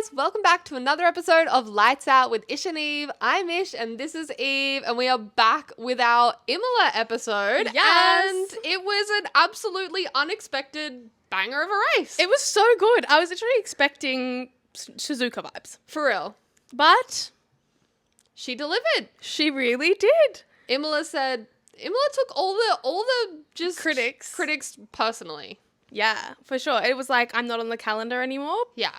guys, welcome back to another episode of Lights Out with Ish and Eve. I'm Ish and this is Eve, and we are back with our Imola episode. Yes. And it was an absolutely unexpected banger of a race. It was so good. I was literally expecting Suzuka vibes. For real. But She delivered. she really did. Imola took all the just Critics personally. Yeah, for sure. It was like, I'm not on the calendar anymore. Yeah.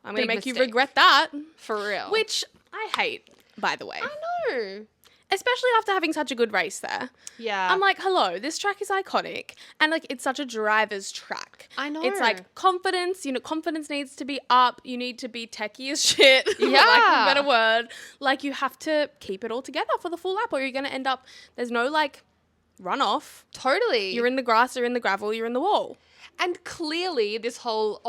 I'm going to Big make you mistake. regret that. For real. Which I hate, by the way. I know. Especially after having such a good race there. Yeah. I'm like, hello, this track is iconic. And like, it's such a driver's track. I know. It's like confidence, confidence needs to be up. You need to be techie as shit. For Yeah. lack of a better word. Like, you have to keep it all together for the full lap or you're going to end up, there's no like runoff. Totally. You're in the grass, you're in the gravel, you're in the wall. And clearly this whole,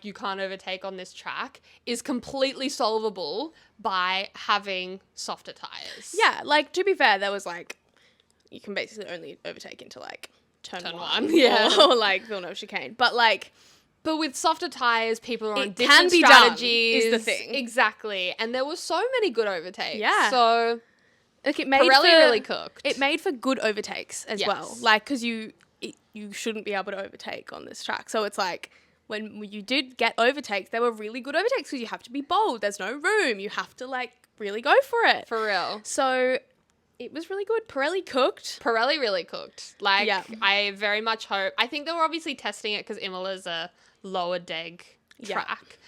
you can't overtake on this track is completely solvable by having softer tyres. Yeah, like, to be fair, there was like, you can basically only overtake into like turn one. Yeah. Or like Villeneuve chicane. But like, But with softer tyres, people are on It different can be done, strategies. is the thing. Exactly. And there were so many good overtakes. Yeah. So like it made Pirelli for, really cooked. It made for good overtakes as Yes. well. Like, because you shouldn't be able to overtake on this track. So it's like, when you did get overtakes, they were really good overtakes because you have to be bold. There's no room. You have to like really go for it. For real. So it was really good. Pirelli cooked. Pirelli really cooked. Like, Yeah. I very much hope. I think they were obviously testing it because Imola's a lower deg Yeah. track.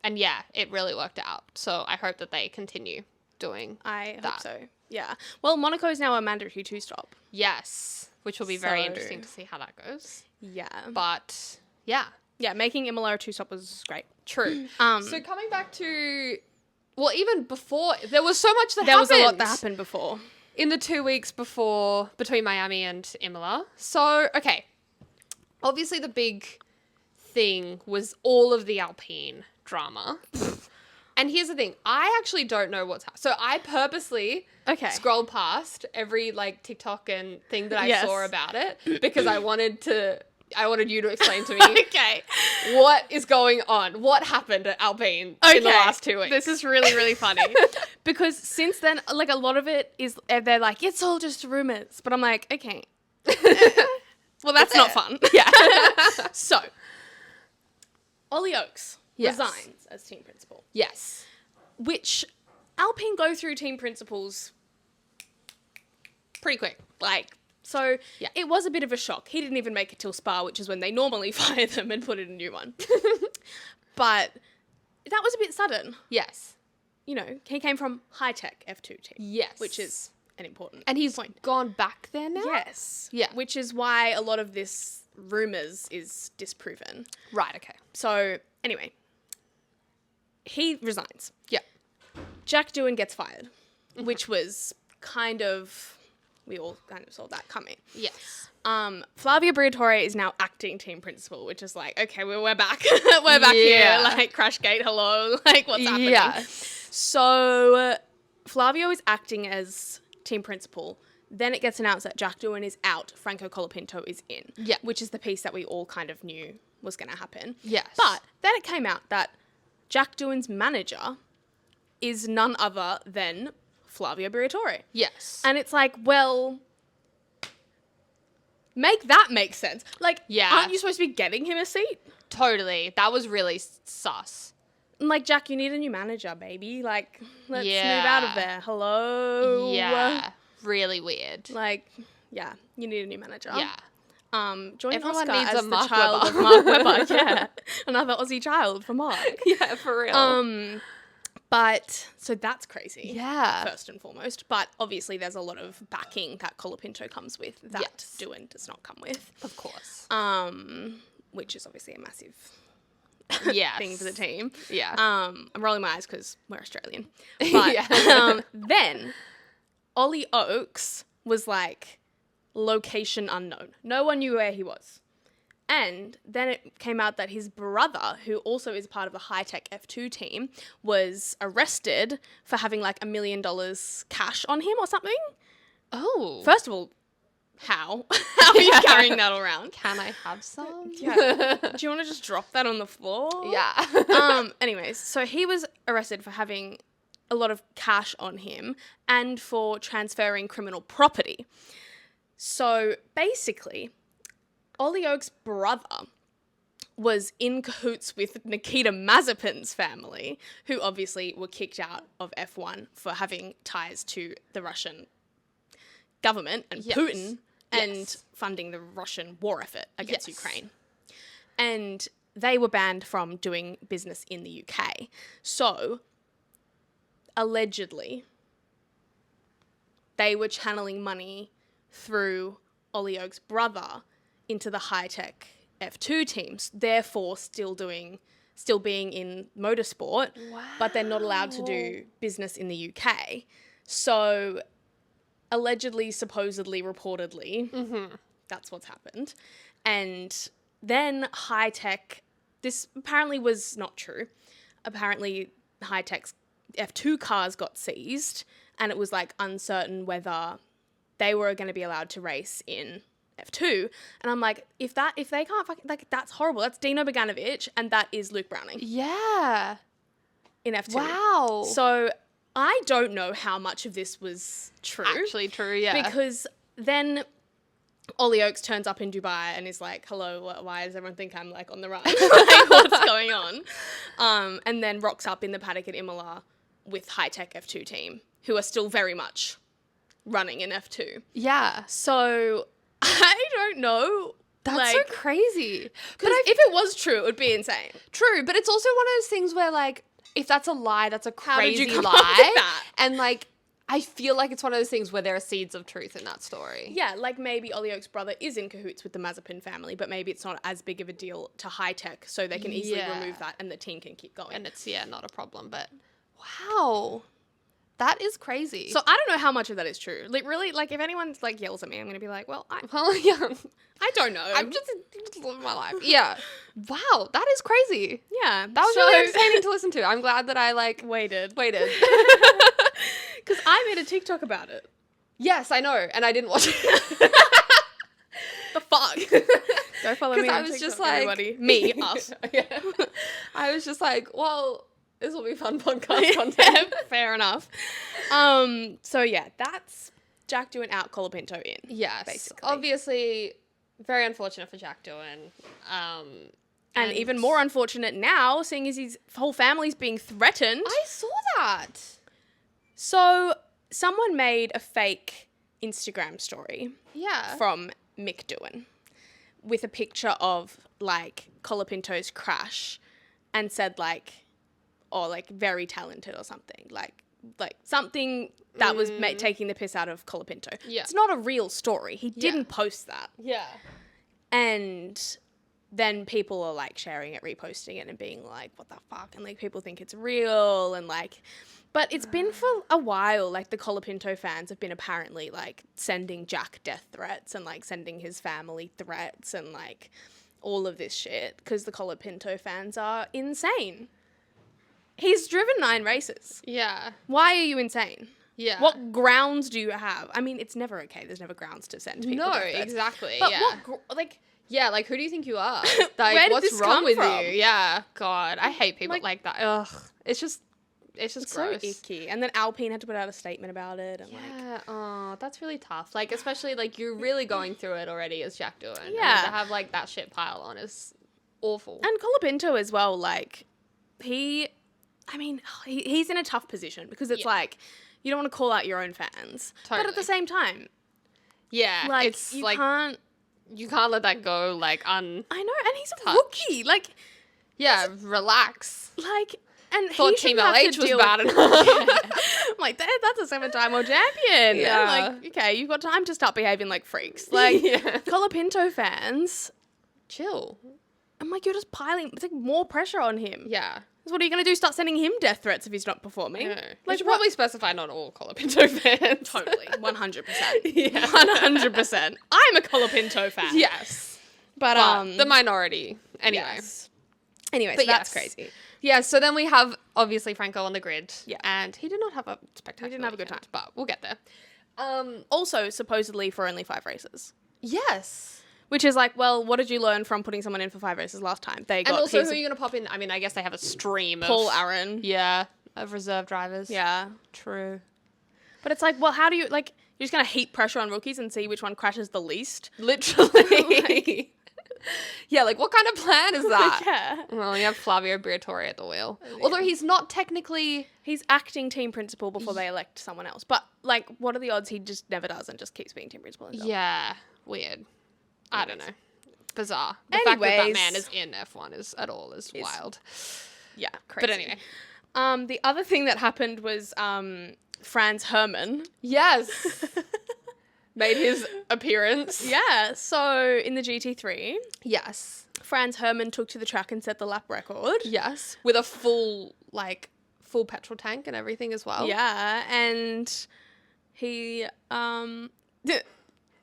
And yeah, it really worked out. So I hope that they continue doing I hope that. so. Yeah. Well, Monaco is now a mandatory 2-stop. Yes, which will be very So- interesting to see how that goes. Yeah. But yeah, Yeah, making Imola a 2-stop was great. true. Um, So coming back to, well, even before, there was so much that there was happened. a lot that happened before. In the 2 weeks before, between Miami and Imola. So, okay. Obviously the big thing was all of the Alpine drama. And here's the thing. I actually don't know what's happening. So I purposely Okay. scrolled past every like TikTok and thing that I Yes. saw about it because I wanted you to explain to me Okay. what is going on. What happened at Alpine in the last 2 weeks? This is really, really funny. Because since then, like, a lot of it is, they're like, it's all just rumors. But I'm like, okay. Well, that's not fun. Yeah. So, Ollie Oakes Yes. resigns as team principal, Yes. which Alpine go through team principals Pretty quick. like, so Yeah. it was a bit of a shock. He didn't even make it till Spa, which is when they normally fire them and put in a new one. But that was a bit sudden. Yes. He came from high-tech F2 team. Yes. Which is an important And he's point. gone back there now? Yes. Yeah. Which is why a lot of this rumors is disproven. Right, okay. So, anyway, he resigns. Yeah. Jack Doohan gets fired, which was we all kind of saw that coming. Yes. Flavia Briatore is now acting team principal, which is like, okay, we're back. We're back Yeah. here. Like, Crashgate, hello. Like, what's happening? Yeah. So, Flavio is acting as team principal. Then it gets announced that Jack Doohan is out. Franco Colapinto is in. Yeah. Which is the piece that we all kind of knew was going to happen. Yes. But then it came out that Jack Doohan's manager is none other than Flavio Briatore. Yes. And it's like, well, make that make sense. Like, Yeah. aren't you supposed to be getting him a seat? Totally. That was really sus. I'm like, Jack, you need a new manager, baby. Like, let's Yeah. move out of there. Hello? Yeah. Really weird. Like, yeah, you need a new manager. Yeah. Join Everyone Oscar needs as a the Mark child Webber. of Mark Webber. Yeah. Another Aussie child for Mark. Yeah, for real. But, so that's crazy. Yeah. First and foremost. But obviously there's a lot of backing that Colapinto comes with that Yes. Doohan does not come with. Of course. Which is obviously a massive Yes. thing for the team. Yeah. I'm rolling my eyes because we're Australian. But Yeah. then Ollie Oakes was like location unknown. No one knew where he was. And then it came out that his brother, who also is part of the high-tech F2 team, was arrested for having like $1 million cash on him or something. Oh. First of all, How? How are you carrying that around? Can I have some? Yeah. Do you want to just drop that on the floor? Yeah. Anyways, so he was arrested for having a lot of cash on him and for transferring criminal property. So basically, Ollie Oak's brother was in cahoots with Nikita Mazepin's family, who obviously were kicked out of F1 for having ties to the Russian government and Putin and funding the Russian war effort against Ukraine. And they were banned from doing business in the UK. So, allegedly, they were channeling money through Ollie Oak's brother into the high-tech F2 teams, therefore still being in motorsport, but they're not allowed to do business in the UK. So, allegedly, supposedly, reportedly, that's what's happened. And then high-tech, this apparently was not true. Apparently, high-tech's F2 cars got seized, and it was like uncertain whether they were going to be allowed to race in F2. And I'm like, if they can't like, that's horrible. That's Dino Bogdanovic and that is Luke Browning Yeah. in F2. Wow. So I don't know how much of this was true. Actually true, yeah. Because then Ollie Oakes turns up in Dubai and is like, hello, why does everyone think I'm like on the run? Like, what's going on? And then rocks up in the paddock at Imola with high-tech F2 team, who are still very much running in F2. Yeah. So I don't know. That's so crazy. But if it was true, it would be insane. True, but it's also one of those things where, like, if that's a lie, that's a How did crazy you come up lie. with that? And, like, I feel like it's one of those things where there are seeds of truth in that story. Yeah, like maybe Ollie Oak's brother is in cahoots with the Mazepin family, but maybe it's not as big of a deal to high-tech, so they can easily remove that and the team can keep going. And it's, not a problem, but wow. That is crazy. So I don't know how much of that is true. Like, really, like, if anyone, like, yells at me, I'm going to be like, well, I don't know. I'm just living my life. Yeah. Wow, that is crazy. Yeah. That was really entertaining to listen to. I'm glad that I, like, waited. Waited. Because I made a TikTok about it. Yes, I know, and I didn't watch it. The fuck? Go follow me on I was TikTok, just like... everybody. Me, us. Yeah. I was just like, well... This will be fun podcast content. Fair enough. So yeah, that's Jack Doohan out, Colapinto in. Yes. Basically. Obviously, very unfortunate for Jack Doohan. And even more unfortunate now, seeing as his whole family's being threatened. I saw that. So someone made a fake Instagram story. Yeah. From Mick Doohan with a picture of like Colapinto's crash and said like, or like very talented or something, like something that was taking the piss out of Colapinto. Yeah. It's not a real story. He didn't post that. Yeah. And then people are like sharing it, reposting it and being like, what the fuck? And like people think it's real and like, but it's been for a while. Like the Colapinto fans have been apparently like sending Jack death threats and like sending his family threats and like all of this shit because the Colapinto fans are insane. He's driven 9 races. Yeah. Why are you insane? Yeah. What grounds do you have? I mean, it's never okay. There's never grounds to send people. No, death threats. exactly. But yeah. what, who do you think you are? Like, Where did what's this wrong come with from? you? Yeah. God, I hate people Like- like that. Ugh. It's just It's gross. so icky. And then Alpine had to put out a statement about it. And like, Yeah, oh, that's really tough. Like, especially, like, you're really going through it already as Jack Doohan. And Yeah. to have, like, that shit pile on is awful. and Colapinto as well, like, he's in a tough position because it's like, you don't want to call out your own fans. But at Totally. the same time, Yeah, like, it's, you like, can't... you can't let that go, like, I know, and he's a touched. rookie. Like, relax. And Thought he Team shouldn't have to LH was deal bad with- enough. I'm like, that's a 7-time world champion. Yeah. I'm like, okay, you've got time to start behaving like freaks. Like, Yeah. Colapinto fans, Chill. I'm like, you're just piling, it's like more pressure on him. Yeah. So what are you going to do? Start sending him death threats if he's not performing? No. Like, We should probably specify not all Colapinto fans. Totally, 100%. Yeah. 100%. I'm a Colapinto fan. Yes. But, the minority. Anyway. yes. Anyway, But so that's yes. crazy. Yeah, so then we have, obviously, Franco on the grid. Yeah. And he did not have a spectacular He didn't have a good weekend, but we'll get there. Also, supposedly for only 5 races. Yes. Which is like, well, what did you learn from putting someone in for 5 races last time? They got And also, who are you going to pop in? I mean, I guess they have a stream Paul of... Aaron. Yeah, of reserve drivers. Yeah. True. But it's like, well, how do you, like, you're just going to heap pressure on rookies and see which one crashes the least? Literally. Yeah, like, what kind of plan is that? Yeah. Well, you have Flavio Briatore at the wheel. Although he's not technically... He's acting team principal before they elect someone else. But, like, what are the odds he just never does and just keeps being team principal himself? Yeah, weird. I don't know. Bizarre. The fact that that man is in F1 is wild. Yeah, crazy. But anyway. The other thing that happened was Franz Hermann. Yes. Made his appearance. Yeah, so in the GT3, Yes. Franz Hermann took to the track and set the lap record. Yes. With a full petrol tank and everything as well. Yeah, and he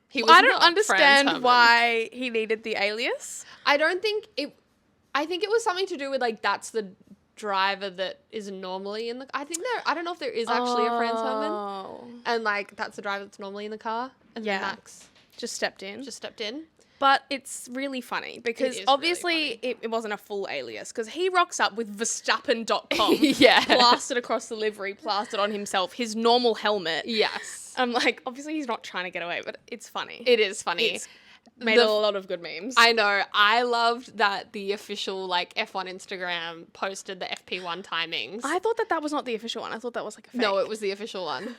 He was I don't not Franz understand Hermann. why he needed the alias. I think it was something to do with that's the driver that is normally in the... I don't know if there is actually a Franz Hermann. Oh. And that's the driver that's normally in the car. And then Max Just stepped in. just stepped in. But it's really funny because It is obviously really it wasn't a full alias because he rocks up with Verstappen.com Yeah. plastered across the livery, plastered on himself, his normal helmet. Yes. I'm like, obviously he's not trying to get away, but it's funny. It is funny. It's made a lot of good memes. I know. I loved that the official F1 Instagram posted the FP1 timings. I thought that was not the official one. I thought that was like a fake. No, it was the official one.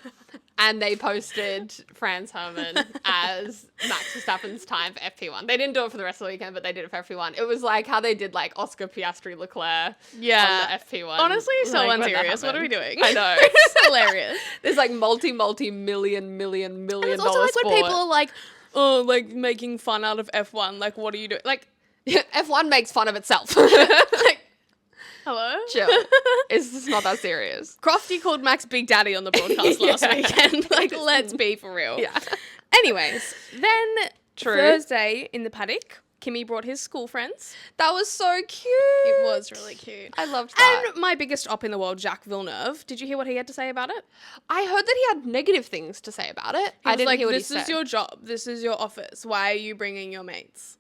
And they posted Franz Hermann as Max Verstappen's time for FP1. They didn't do it for the rest of the weekend, but they did it for FP1. It was like how they did Oscar Piastri Leclerc on the FP1. Honestly, so when that unserious. What are we happened. doing? I know. It's hilarious. There's multi-million And it's also dollar like when people are like, oh, like making fun out of F1. Like, what are you doing? Like, F1 makes fun of itself. like, hello? Chill. It's just not that serious. Crofty called Max Big Daddy on the broadcast last weekend. Like, let's be for real. Yeah. Anyways, then True. Thursday in the paddock, Kimmy brought his school friends. That was so cute. It was really cute. I loved that. And my biggest op in the world, Jacques Villeneuve. Did you hear what he had to say about it? I heard that he had negative things to say about it. He I was didn't like, hear what he this said. is your job. This is your office. Why are you bringing your mates?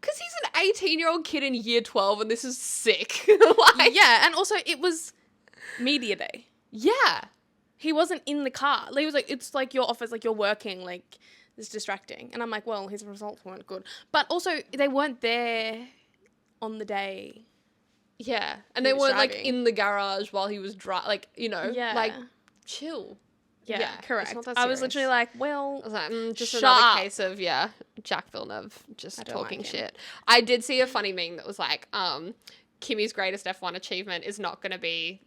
Because he's an 18-year-old kid in year 12 and this is sick. Yeah, and also it was media day. Yeah. He wasn't in the car. He was like, it's like your office, like you're working, like it's distracting. And I'm like, well, his results weren't good. But also they weren't there on the day. Yeah. And He they was weren't driving. in the garage while he was driving. Yeah. Chill. Yeah, Yeah, it's correct. not that I was serious. literally like, well, I was like, just Shut another up. case of, Jacques Villeneuve just don't talking like him. shit. I did see a funny meme that was like, Kimmy's greatest F1 achievement is not going to be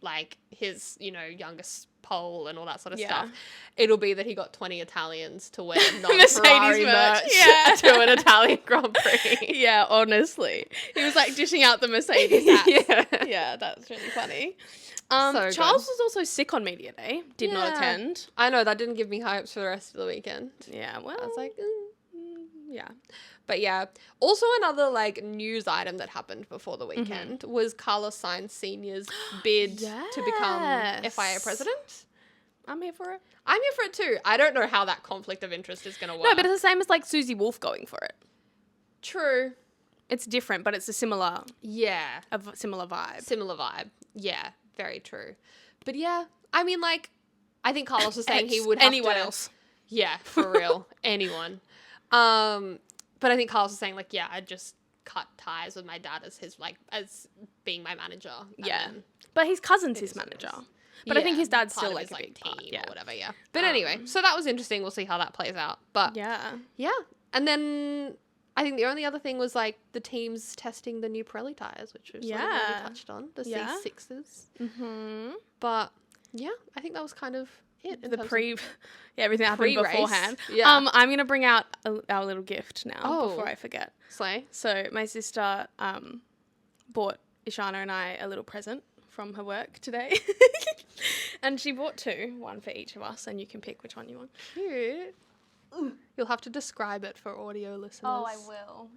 his, youngest pole and all that sort of Yeah. stuff. It'll be that he got 20 Italians to wear Mercedes non-Ferrari merch. merch Yeah. to an Italian Grand Prix. yeah, honestly. He was like dishing out the Mercedes hats. Yeah. Yeah, that's really funny. So Charles good. was also sick on media day. Did not Yeah. attend. I know, that didn't give me hopes for the rest of the weekend. Yeah, well, I was like, yeah. But yeah, also another news item that happened before the weekend was Carlos Sainz Sr.'s bid to become Yes. FIA president. I'm here for it. I'm here for it too. I don't know how that conflict of interest is going to work. No, but it's the same as Susie Wolf going for it. True. It's different, but it's a similar Yeah. similar vibe. Similar vibe. Yeah, very true. But yeah, I mean, I think Carlos was saying he would have anyone to... else. Yeah, for real. Anyone. But I think Carlos was saying I'd just cut ties with my dad as his as being my manager. And Yeah. then But his cousin's his is what it manager. is. But I think Yeah, his dad's part still of his, a big team part. Yeah. or whatever, yeah. But anyway, so that was interesting. We'll see how that plays out. But Yeah. yeah. And then I think the only other thing was the teams testing the new Pirelli tyres, which we've sort of already Yeah. touched on, the Yeah. C6s. Mm-hmm. But yeah, I think that was kind of it. in The terms of- everything that happened Pre-race. beforehand. Yeah. I'm going to bring out our little gift now Oh. before I forget. Slay. So my sister bought Ishana and I a little present from her work today. And she bought 2, one for each of us, and you can pick which one you want. Cute. You'll have to describe it for audio listeners. will.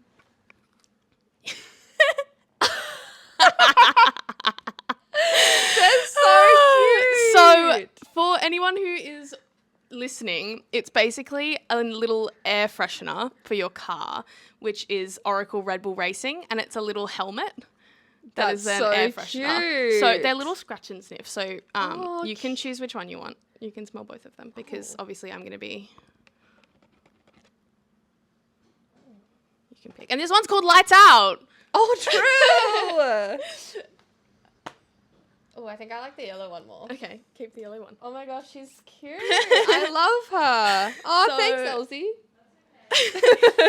That's so cute. So for anyone who is listening, it's basically a little air freshener for your car, which is Oracle Red Bull Racing, and it's a little helmet. That is an air freshener. Cute. So they're little scratch and sniff. So Oh, you can choose which one you want. You can smell both of them because obviously I'm going to be... You can pick. And this one's called Lights Out. Oh, true. Oh, I think I like the yellow one more. Okay, keep the yellow one. Oh my gosh, she's cute. I love her. Oh, So- thanks, Elsie.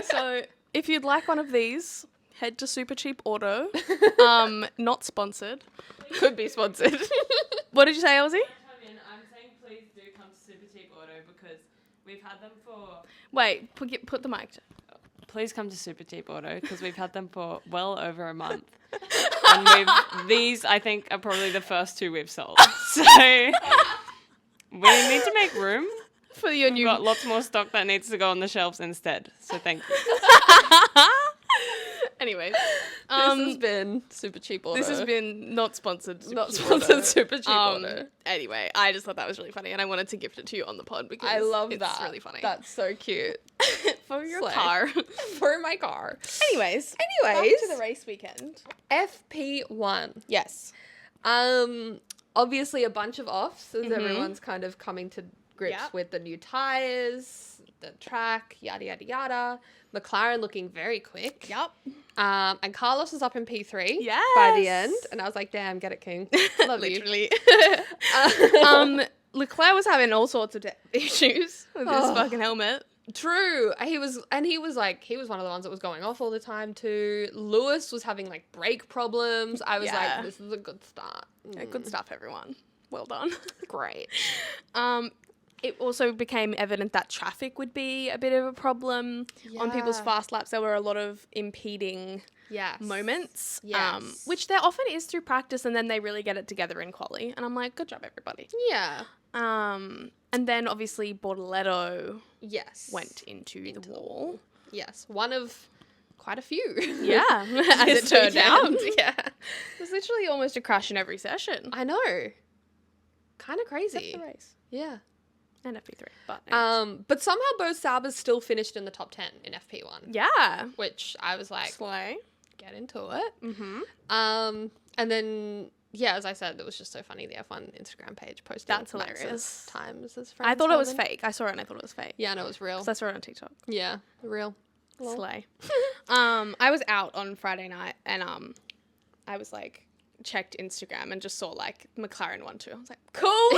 So if you'd like one of these, head to Super Cheap Auto. Not sponsored. Could be sponsored. What did you say, Elsie? I'm saying please do come to Super Cheap Auto because we've had them for... Wait, put the mic. Please come to Super Cheap Auto because we've had them for well over a month. And these, I think, are probably the first 2 we've sold. So we need to make room. For your We've new... got lots more stock that needs to go on the shelves instead. So thank you. Anyways. This has been Super Cheap Auto. This has been not sponsored. Super not Cheap sponsored Auto. Super Cheap Auto. Anyway, I just thought that was really funny and I wanted to gift it to you on the pod because I love it's that. really funny. That's so cute. For your Slay. car. For my car. Anyways, back to the race weekend. FP1. Yes. Obviously a bunch of offs as everyone's kind of coming to grips Yep. with the new tyres, the track, yada, yada, yada. McLaren looking very quick. Yep. And Carlos was up in P3 by the end. Yes. And I was like, damn, get it, King. Love Literally. you. Leclerc was having all sorts of issues with his fucking helmet. True. He was one of the ones that was going off all the time too. Lewis was having like brake problems. I was Yeah. like, this is a good start. Yeah, good stuff, everyone. Well done. Great. It also became evident that traffic would be a bit of a problem on people's Yeah. fast laps. There were a lot of impeding Yes. moments, Yes. which there often is through practice, and then they really get it together in quali. And I'm like, good job, everybody. Yeah. And then obviously Bortoletto Yes. went into the wall. Yes. One of quite a few. Yeah, as it This turned out. weekend. Yeah. It was literally almost a crash in every session. I know. Kind of Except crazy. the race. Yeah. And FP3. But anyways. But somehow both Saubers still finished in the top 10 in FP1. Yeah. Which I was like, Slay. get into it. Mm-hmm. And then, yeah, as I said, it was just so funny. The F1 Instagram page posted That's Max's hilarious. times as I thought it was friends fake. I saw it and I thought it was fake. Yeah, no, it was real. Because I saw it on TikTok. Yeah, real. Lol. Slay. I was out on Friday night and I was like checked Instagram and just saw like McLaren 1-2. I was like, cool.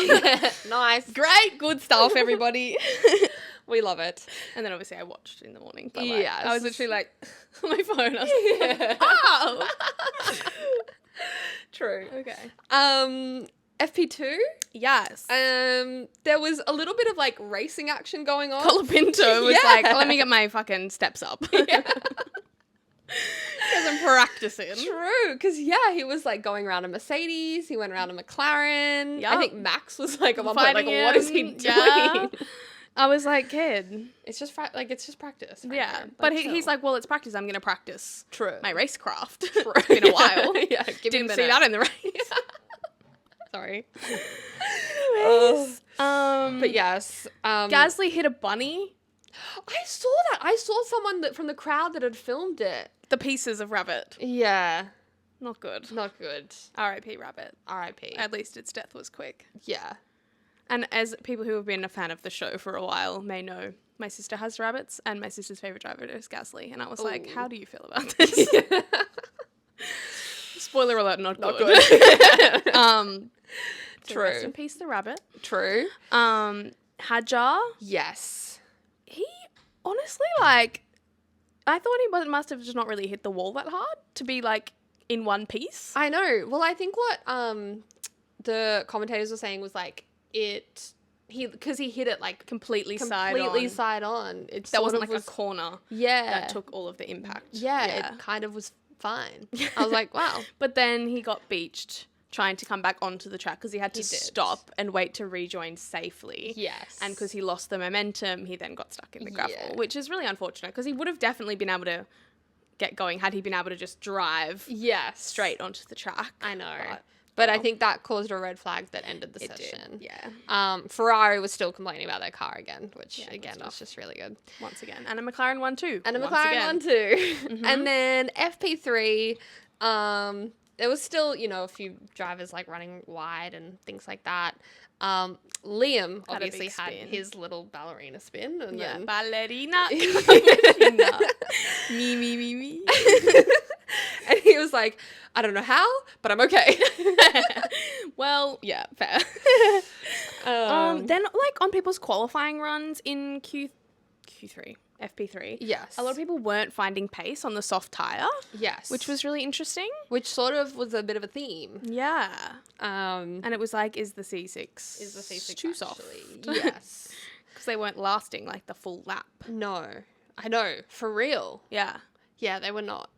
Nice. Great, good stuff, everybody. We love it. And then obviously I watched in the morning. But like, Yes. I was literally like on my phone. I was like, oh. True. Okay. FP2. Yes. There was a little bit of like racing action going on. Colapinto was Yeah. like, let me get my fucking steps up. Yeah. Because I'm practicing. True, because yeah, he was like going around a Mercedes. He went around a McLaren. I Yup. think Max was like at one point like, Fighting what is he him. doing? Yeah. I was like, kid. It's just it's just practice. frankly. Yeah. But he's chill. like, well, it's practice. I'm going to practice True. my racecraft. True. It's been a while. Yeah, give me a Didn't see minute. that in the race. Sorry. Ugh. Um, But yes, Gasly hit a bunny. I saw that. I saw someone from the crowd that had filmed it. The pieces of rabbit. Yeah, Not good. not good. R.I.P. rabbit. R.I.P. At least its death was quick. Yeah. And as people who have been a fan of the show for a while may know, my sister has rabbits, and my sister's favorite driver is Gasly. And I was like, Ooh. how do you feel about this? Spoiler alert, not Not good. good. So rest in peace, the rabbit. True. Hadjar, Yes. he honestly, like, I thought he must have just not really hit the wall that hard to be, like, in one piece. I know. Well, I think what the commentators were saying was like because he hit it like Completely side on. It That sort wasn't of like a corner yeah that took all of the impact. yeah, it kind of was fine. I was like, wow. But then he got beached trying to come back onto the track because he had to He did. stop and wait to rejoin safely. Yes. And because he lost the momentum, he then got stuck in the gravel, Yeah. which is really unfortunate because he would have definitely been able to get going had he been able to just drive yes straight onto the track. I know. But But I think that caused a red flag that ended the It session. did. Yeah. Ferrari was still complaining about their car again, which Yeah, again good was just really good. Once again. And a McLaren won too. And a once McLaren again. one too. And then FP3, there was still, you know, a few drivers like running wide and things like that. Liam Had a obviously big had spin. his little ballerina spin. And Yeah. then Ballerina. Ballerina. Me. and he was like, I don't know how, but I'm okay. Well, yeah, fair. Then, like, on people's qualifying runs in Q3, FP3, Yes. a lot of people weren't finding pace on the soft tyre, Yes. which was really interesting. Which sort of was a bit of a theme. Yeah. And And it was like, is the C6 is the C6 too soft? actually? Yes. Because they weren't lasting, like, the full lap. No. I know. For real. Yeah. Yeah, they were not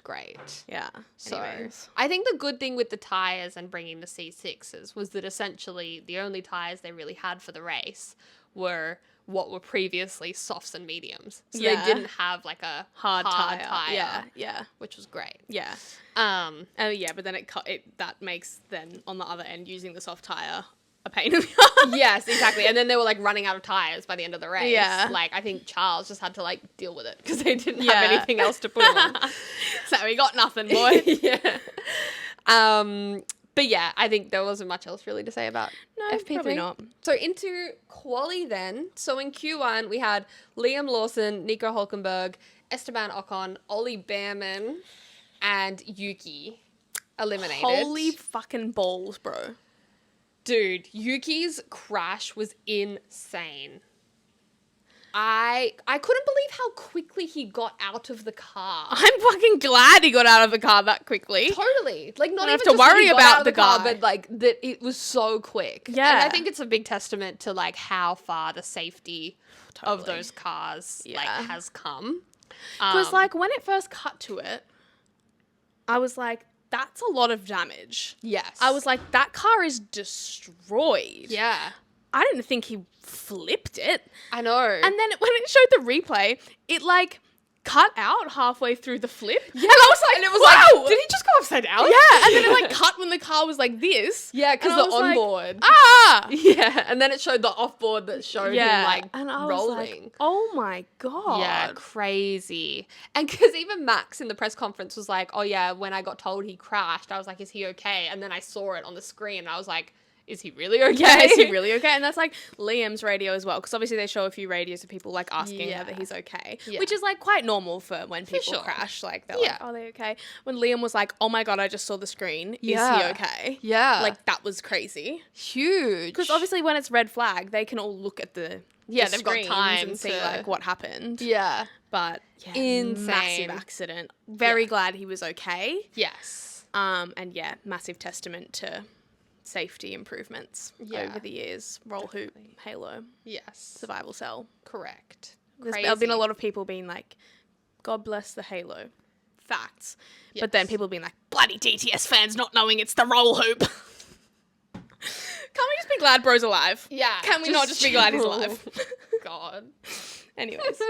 great. Yeah. So Anyways. I think the good thing with the tyres and bringing the C6s was that essentially the only tyres they really had for the race were what were previously softs and mediums. So Yeah. they didn't have like a Hard tyre, tyre. Yeah. which was great. Yeah. Oh yeah, but then that makes then on the other end using the soft tyre a pain in the ass. Yes, exactly. And then they were like running out of tyres by the end of the race. Yeah. Like I think Charles just had to like deal with it because they didn't Yeah. have anything else to put him on. So we got nothing, boy. Yeah. But yeah, I think there wasn't much else really to say about No, FP3. probably not. So into quali then. So in Q1 we had Liam Lawson, Nico Hulkenberg, Esteban Ocon, Ollie Behrman, and Yuki eliminated. Holy fucking balls, bro. Dude, Yuki's crash was insane. I couldn't believe how quickly he got out of the car. I'm fucking glad he got out of the car that quickly. Totally. Like, not Don't even have to just that worry he got about out of the car, guy. but like that it was so quick. Yeah. And I think it's a big testament to like how far the safety of Totally. those cars like Yeah. has come. Because like when it first cut to it, I was like, that's a lot of damage. Yes. I was like, that car is destroyed. yeah. I didn't think he flipped it. I know. And then when it showed the replay, it like cut out halfway through the flip. yeah. And I was like, and it was wow! like, did he just go upside down? Yeah, and then it like cut when the car was like this. Yeah, because And I the was like, onboard. Ah! Yeah, and then it showed the offboard that showed him like and I was rolling. like, oh my god. Yeah, crazy. And because even Max in the press conference was like, oh yeah, when I got told he crashed, I was like, is he okay? And then I saw it on the screen and I was like, is he really okay? Yeah, is he really okay? And that's like Liam's radio as well, because obviously they show a few radios of people like asking Yeah. whether he's okay, Yeah. which is like quite normal for when people sure. crash. Like they're Yeah. like, "Are they okay?" When Liam was like, "Oh my god, I just saw the screen. Is he Yeah. okay?" Yeah. Like that was crazy. huge. Because obviously when it's red flag, they can all look at the Yeah, the they've got screens time and see to- like what happened. Yeah. But yeah, Insane. massive accident. Very Yeah. glad he was okay. Yes. And yeah, massive testament to safety improvements Yeah. over the years. Roll hoop, halo, Yes. survival cell. Correct. There's been a lot of people being like, God bless the halo. Facts. But then Yes. people being like, bloody DTS fans not knowing it's the roll hoop. Can't we just be glad bro's alive? Yeah. Can we not just be glad he's alive? God. Anyways.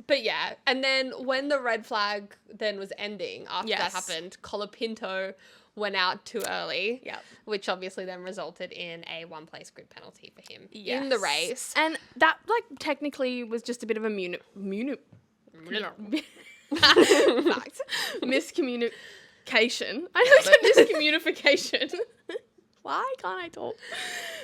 But yeah, and then when the red flag then was ending after Yes. that happened, Colapinto went out too early. Yep. Which obviously then resulted in a one-place grid penalty for him in the Yes. race. And that, like, technically was just a bit of a fact. Miscommunication. I said miscommunication. Why can't I talk?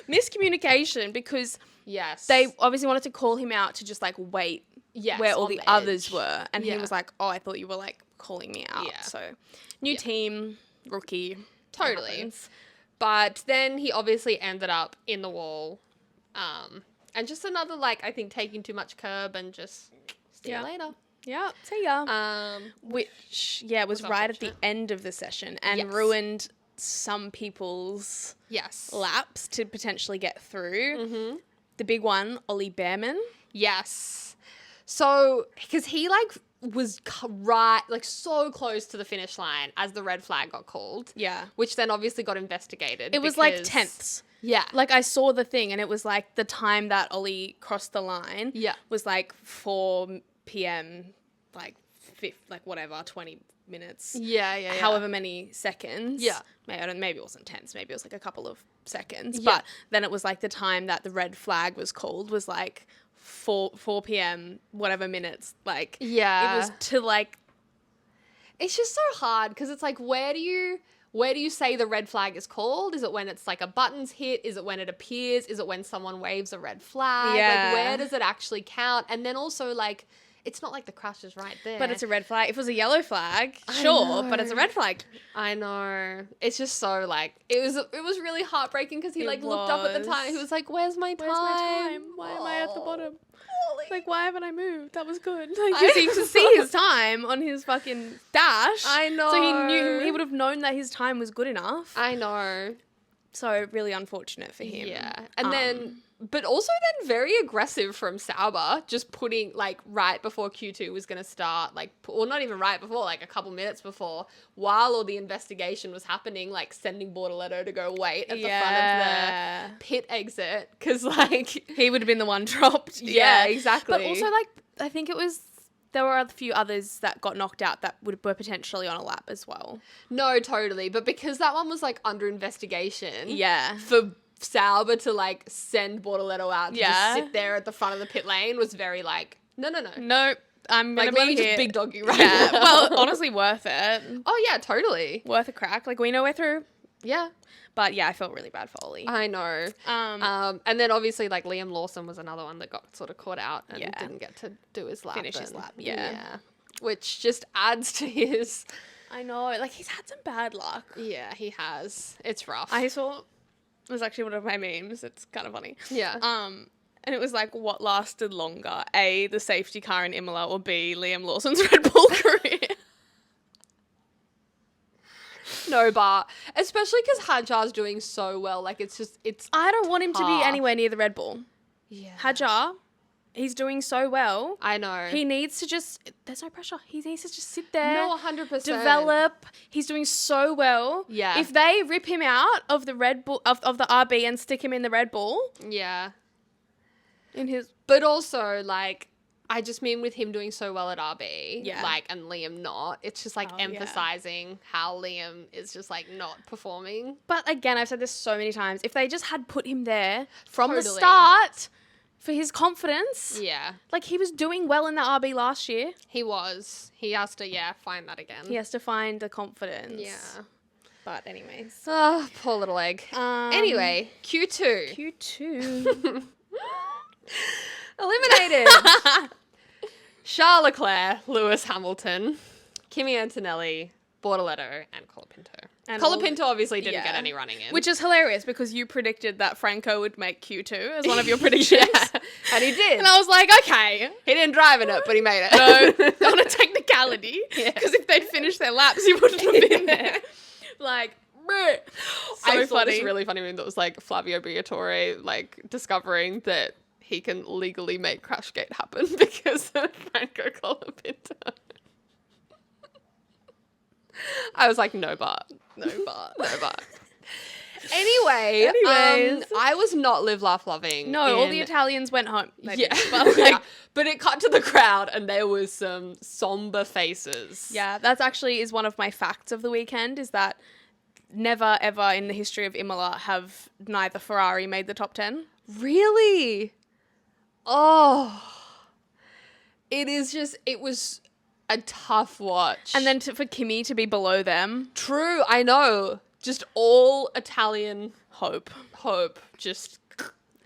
Miscommunication, because Yes. they obviously wanted to call him out to just, like, wait Yes, where all on the the others edge. were. And he Yeah. was like, oh, I thought you were, like, calling me out. Yeah. So, new team, rookie. it Totally. happens. But then he obviously ended up in the wall. And just another, like, I think taking too much curb and just see Yeah. you later. Yeah, see ya. Which, yeah, was was right at the unfortunate. end of the session and Yes. ruined some people's Yes. laps to potentially get through. Mm-hmm. The big one, Ollie Behrman. Yes. So, because he, like, was right, like, so close to the finish line as the red flag got called. Yeah. Which then obviously got investigated. It was like because- tenths. Yeah. Like, I saw the thing and it was like the time that Ollie crossed the line Yeah. was like 4 p.m., like, 20 minutes. Yeah. However many seconds. Yeah. Maybe it wasn't tense. Maybe it was like a couple of seconds. Yeah. But then it was like the time that the red flag was called was like 4 p.m. whatever minutes. Like Yeah. it was to like. It's just so hard because it's like, where do you say the red flag is called? Is it when it's like a button's hit? Is it when it appears? Is it when someone waves a red flag? Yeah. Like, where does it actually count? And then also, like, it's not like the crash is right there. But it's a red flag. If it was a yellow flag, I sure, but it's a know. red flag. I know. It's just so, like, it was really heartbreaking because he, It like, looked up at the time. was. He was like, where's my time? Where's my time? Why am I at the Oh, bottom? Ollie. Like, why haven't I moved? That was good. Like, you seem to see his time on his fucking dash. I know. So he would have known that his time was good enough. I know. So really unfortunate for him. Yeah. And then, but also then very aggressive from Sauber, just putting, like, right before Q2 was going to start, like, or not even right before, like a couple minutes before, while all the investigation was happening, like, sending Bortoletto to go wait at the front of the pit exit. Because, like, he would have been the one dropped. yeah, exactly. But also, like, I think there were a few others that got knocked out that were potentially on a lap as well. No, totally. But because that one was, like, under investigation. Yeah. For Sauber to, like, send Bortoletto out to Yeah. just sit there at the front of the pit lane was very, like, no. Nope. I'm going Like, to let be me here. just big dog you right Yeah. now. Well, honestly, worth it. Oh, yeah, totally. Worth a crack. Like, we know we're through. Yeah. But yeah, I felt really bad for Ollie. I know. And then obviously, like, Liam Lawson was another one that got sort of caught out and Yeah. didn't get to do his lap. Finish his and- lap, yeah. Which just adds to his... I know. Like, he's had some bad luck. Yeah, he has. It's rough. I saw... It was actually one of my memes. It's kind of funny. Yeah. And it was like, what lasted longer? A, the safety car in Imola, or B, Liam Lawson's Red Bull career? No, but especially because Hadjar's doing so well. Like, it's just... It's... I don't want him to be Tough. anywhere near the Red Bull. Yeah. Hadjar, he's doing so well. I know. He needs to just... There's no pressure. He needs to just sit there. No, 100%. Develop. He's doing so well. Yeah. If they rip him out of the Red Bull, of the RB and stick him in the Red Bull, Yeah. in his... But also, like... I just mean with him doing so well at RB, Yeah. like, and Liam not, it's just, like, Oh, yeah. emphasizing how Liam is just, like, not performing. But again, I've said this so many times. If they just had put him there from the Totally. start for his confidence, Yeah. like he was doing well in the RB last year. He was. He has to, find that again. He has to find the confidence. Yeah. But anyways. Oh, poor little egg. Anyway, Q2. Q2. Eliminated. Charles Leclerc, Lewis Hamilton, Kimi Antonelli, Bortoletto, and Colapinto. And Colapinto obviously didn't yeah. get any running in. Which is hilarious because you predicted that Franco would make Q2 as one of your predictions. Yeah, and he did. And I was like, okay. He didn't drive in it, but he made it. No, on a technicality. Yeah. Because if they'd finished their laps, he wouldn't have been there. Like, bruh. I saw funny. this really funny meme that was like Flavio Briatore like discovering that he can legally make Crashgate happen because of Franco Colapinto. I was like, no, but. No, but. No, but. Anyway, Anyways. I was not live, laugh, loving. No, all in- the Italians went home. Maybe. Yeah, But like, yeah. But it cut to the crowd and there was some somber faces. yeah, that's actually is one of my facts of the weekend is that never ever in the history of Imola have neither Ferrari made the top 10. Really? Oh. It was a tough watch. And then for Kimi to be below them, True, I know. Just all Italian hope. hope. Just,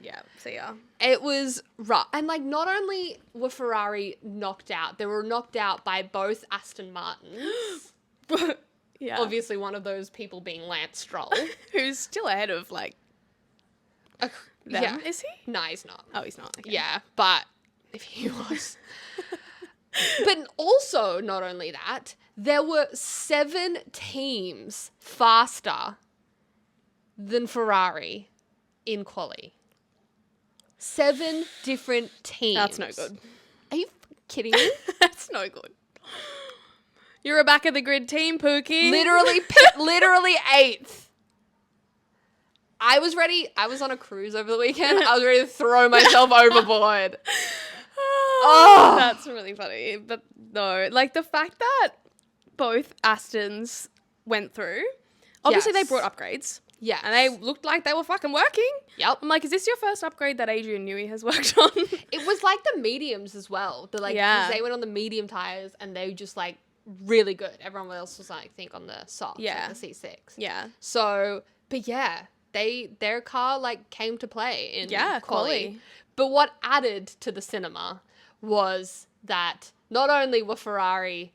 Yeah, see ya. it was rough. And like, not only were Ferrari knocked out, they were knocked out by both Aston Martins. Yeah. Obviously, one of those people being Lance Stroll. Who's still ahead of like them. Yeah. Is he? No, he's not. Oh, he's not. Okay. Yeah, but if he was. But also, not only that, there were 7 teams faster than Ferrari in quali. 7 different teams. That's no good. Are you kidding me? That's no good. You're a back of the grid team, Pookie. literally 8th. I was ready. I was on a cruise over the weekend. I was ready to throw myself overboard. Oh, that's really funny. But no, like the fact that both Astons went through, obviously they Yes. brought upgrades. Yeah. And they looked like they were fucking working. Yep. I'm like, is this your first upgrade that Adrian Newey has worked on? It was like the mediums as well. The like, 'cause Yeah. they went on the medium tires and they were just like really good. Everyone else was like, I think on the soft, Yeah. like the C6. Yeah. So, but yeah, their car like came to play in Yeah, quali. quali. But what added to the cinema was that not only were Ferrari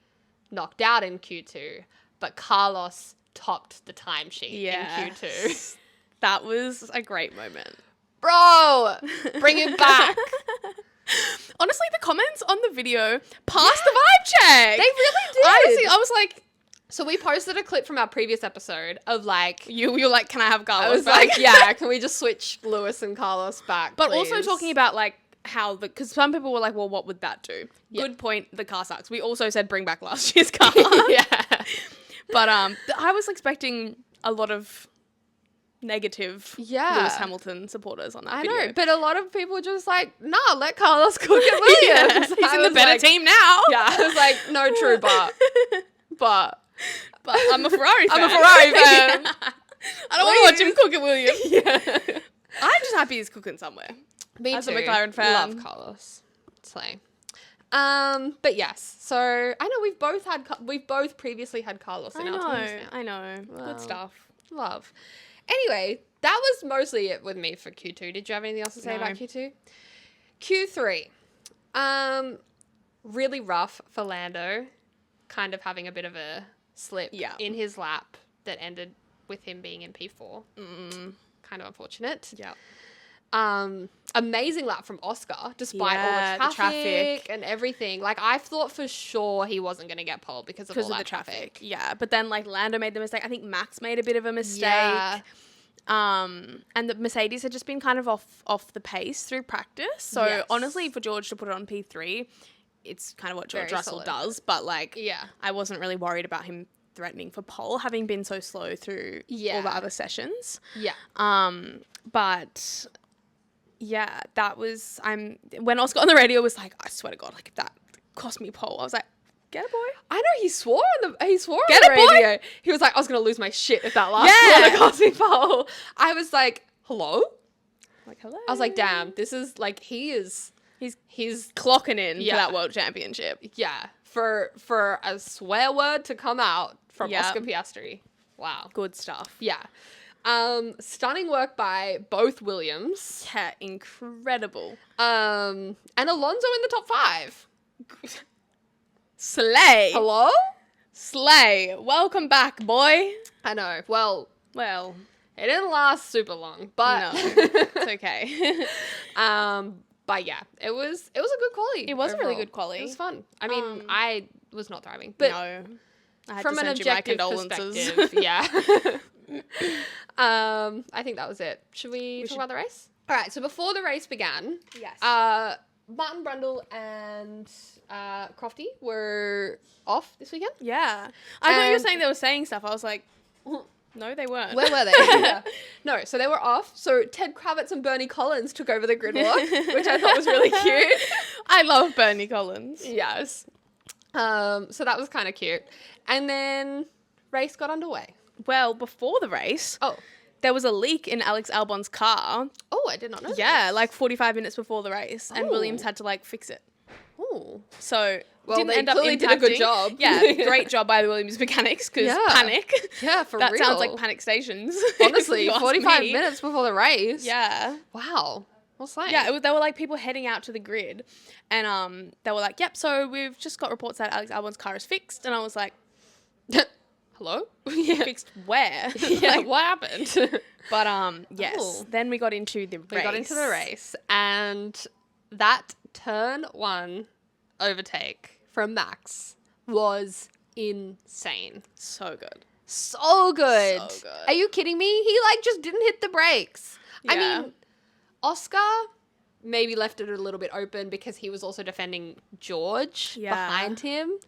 knocked out in Q2, but Carlos topped the timesheet in Q2. That was a great moment. Bro, bring it back. Honestly, the comments on the video passed the vibe check. They really did. Honestly, I was like, So we posted a clip from our previous episode of like, you were like, can I have Carlos I was back? like, yeah, can we just switch Lewis and Carlos back, But also please? talking about like how because some people were like, well, what would that do? Yeah. Good point. The car sucks. We also said bring back last year's car. yeah. But I was expecting a lot of negative Yeah. Lewis Hamilton supporters on that I video. know, but a lot of people were just like, nah, let Carlos cook it Williams. He's I in the was better like- team now. Yeah, I was like, no, true, but But I'm a Ferrari fan. I'm a Ferrari fan. Yeah. I don't want to watch him cook at Williams. yeah. I'm just happy he's cooking somewhere. Me As a too. McLaren fan. Love Carlos. Slay. But yes, so I know we've both previously had Carlos in our teams now. I know. Wow. Good stuff. Love. Anyway, that was mostly it with me for Q2. Did you have anything else to say No. about Q2? Q3. Really rough for Lando, kind of having a bit of a slip in his lap that ended with him being in P4. Kind of unfortunate. Yeah. Amazing lap from Oscar, despite Yeah, all the the traffic. traffic and everything. Like, I thought for sure he wasn't going to get pole because of all that the traffic. Yeah, but then like Lando made the mistake. I think Max made a bit of a mistake. Yeah. And the Mercedes had just been kind of off the pace through practice. So Yes. honestly, for George to put it on P3, it's kind of what George Very Russell solid. does. But like, Yeah. I wasn't really worried about him threatening for pole, having been so slow through all the other sessions. Yeah. But yeah, that was when Oscar on the radio was like, I swear to God, like if that cost me pole, I was like, get it, boy. I know he swore on the Get the it, boy? radio. He was like, I was gonna lose my shit if that last Yeah. corner cost me pole. I was like, hello? Like, hello. I was like, damn, this is like he's clocking in Yeah. for that world championship. yeah, for a swear word to come out from Yeah. Oscar Piastri. Wow. Good stuff. Yeah. Stunning work by both Williams. Yeah, incredible. And Alonso in the top 5. Slay. Hello? Slay. Welcome back, boy. I know. Well, Well, it didn't last super long, but no, it's okay. but yeah, it was a good quality. It was a really overall. good quality. It was fun. I mean, I was not thriving, but but no. I had from to an send you my objective condolences. perspective, yeah. I think that was it. Should we talk about the race? All right. So before the race began, Yes. Martin Brundle and Crofty were off this weekend. Yeah. I thought you were And- saying they were saying stuff. I was like, no, they weren't. Where were they? Yeah. No, so they were off. So Ted Kravitz and Bernie Collins took over the grid walk, which I thought was really cute. I love Bernie Collins. Yes. So that was kind of cute. And then race got underway. Well, before the race, Oh. there was a leak in Alex Albon's car. Oh, I did not know. Yeah, like 45 minutes before the race, and Oh. Williams had to like fix it. Oh. So Well, didn't they end up clearly did a good impacting- job. Yeah, great job by the Williams mechanics because Yeah. panic. Yeah, for that real. sounds like panic stations. Honestly, if you ask 45 me. minutes before the race. Yeah. Wow. What's that? Yeah, there were like people heading out to the grid, and they were like, "Yep, so we've just got reports that Alex Albon's car is fixed," and I was like, Hello? Yeah. "Fixed where?" Yeah, Like, what happened? but yes, Oh. then we got into the race. We got into the race, and that turn 1 overtake from Max was insane. So good. So good. So good. Are you kidding me? He like just didn't hit the brakes. I Yeah. mean, Oscar maybe left it a little bit open because he was also defending George Yeah. behind him.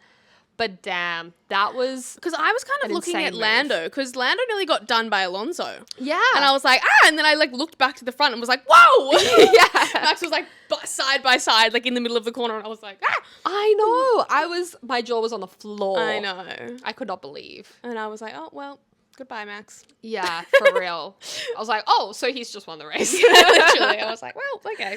But damn, that was Because I was kind of An looking insane at move. Lando, because Lando nearly got done by Alonso. yeah. And I was like, and then I like looked back to the front and was like, whoa! Yeah. Max was like side by side, like in the middle of the corner, and I was like, I know. My jaw was on the floor. I know. I could not believe. And I was like, oh, well, goodbye, Max. Yeah, for real. I was like, oh, so he's just won the race. Literally. I was like, well, okay.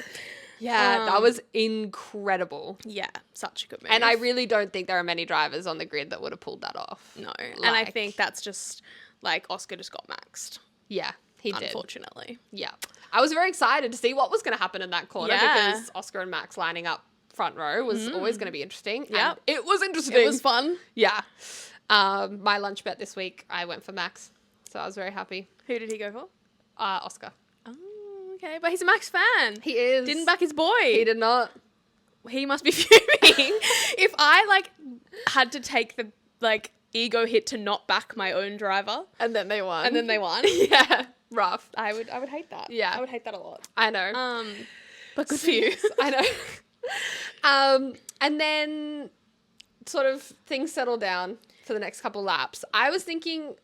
Yeah, that was incredible. Yeah, such a good move. And I really don't think there are many drivers on the grid that would have pulled that off. No. And I think that's just, like, Oscar just got maxed. Yeah, he did. Unfortunately. Yeah. I was very excited to see what was going to happen in that corner Yeah. because Oscar and Max lining up front row was always going to be interesting. Yeah. And it was interesting. It was fun. Yeah. My lunch bet this week, I went for Max. So I was very happy. Who did he go for? Oscar. Oh, okay. But he's a Max fan. He is. Didn't back his boy. He did not. He must be fuming. If I, like, had to take the, like, ego hit to not back my own driver, And then they won. and then they won, yeah. Rough. I would hate that. Yeah. I would hate that a lot. I know. But good for you. I know. And then sort of things settle down for the next couple laps. I was thinking,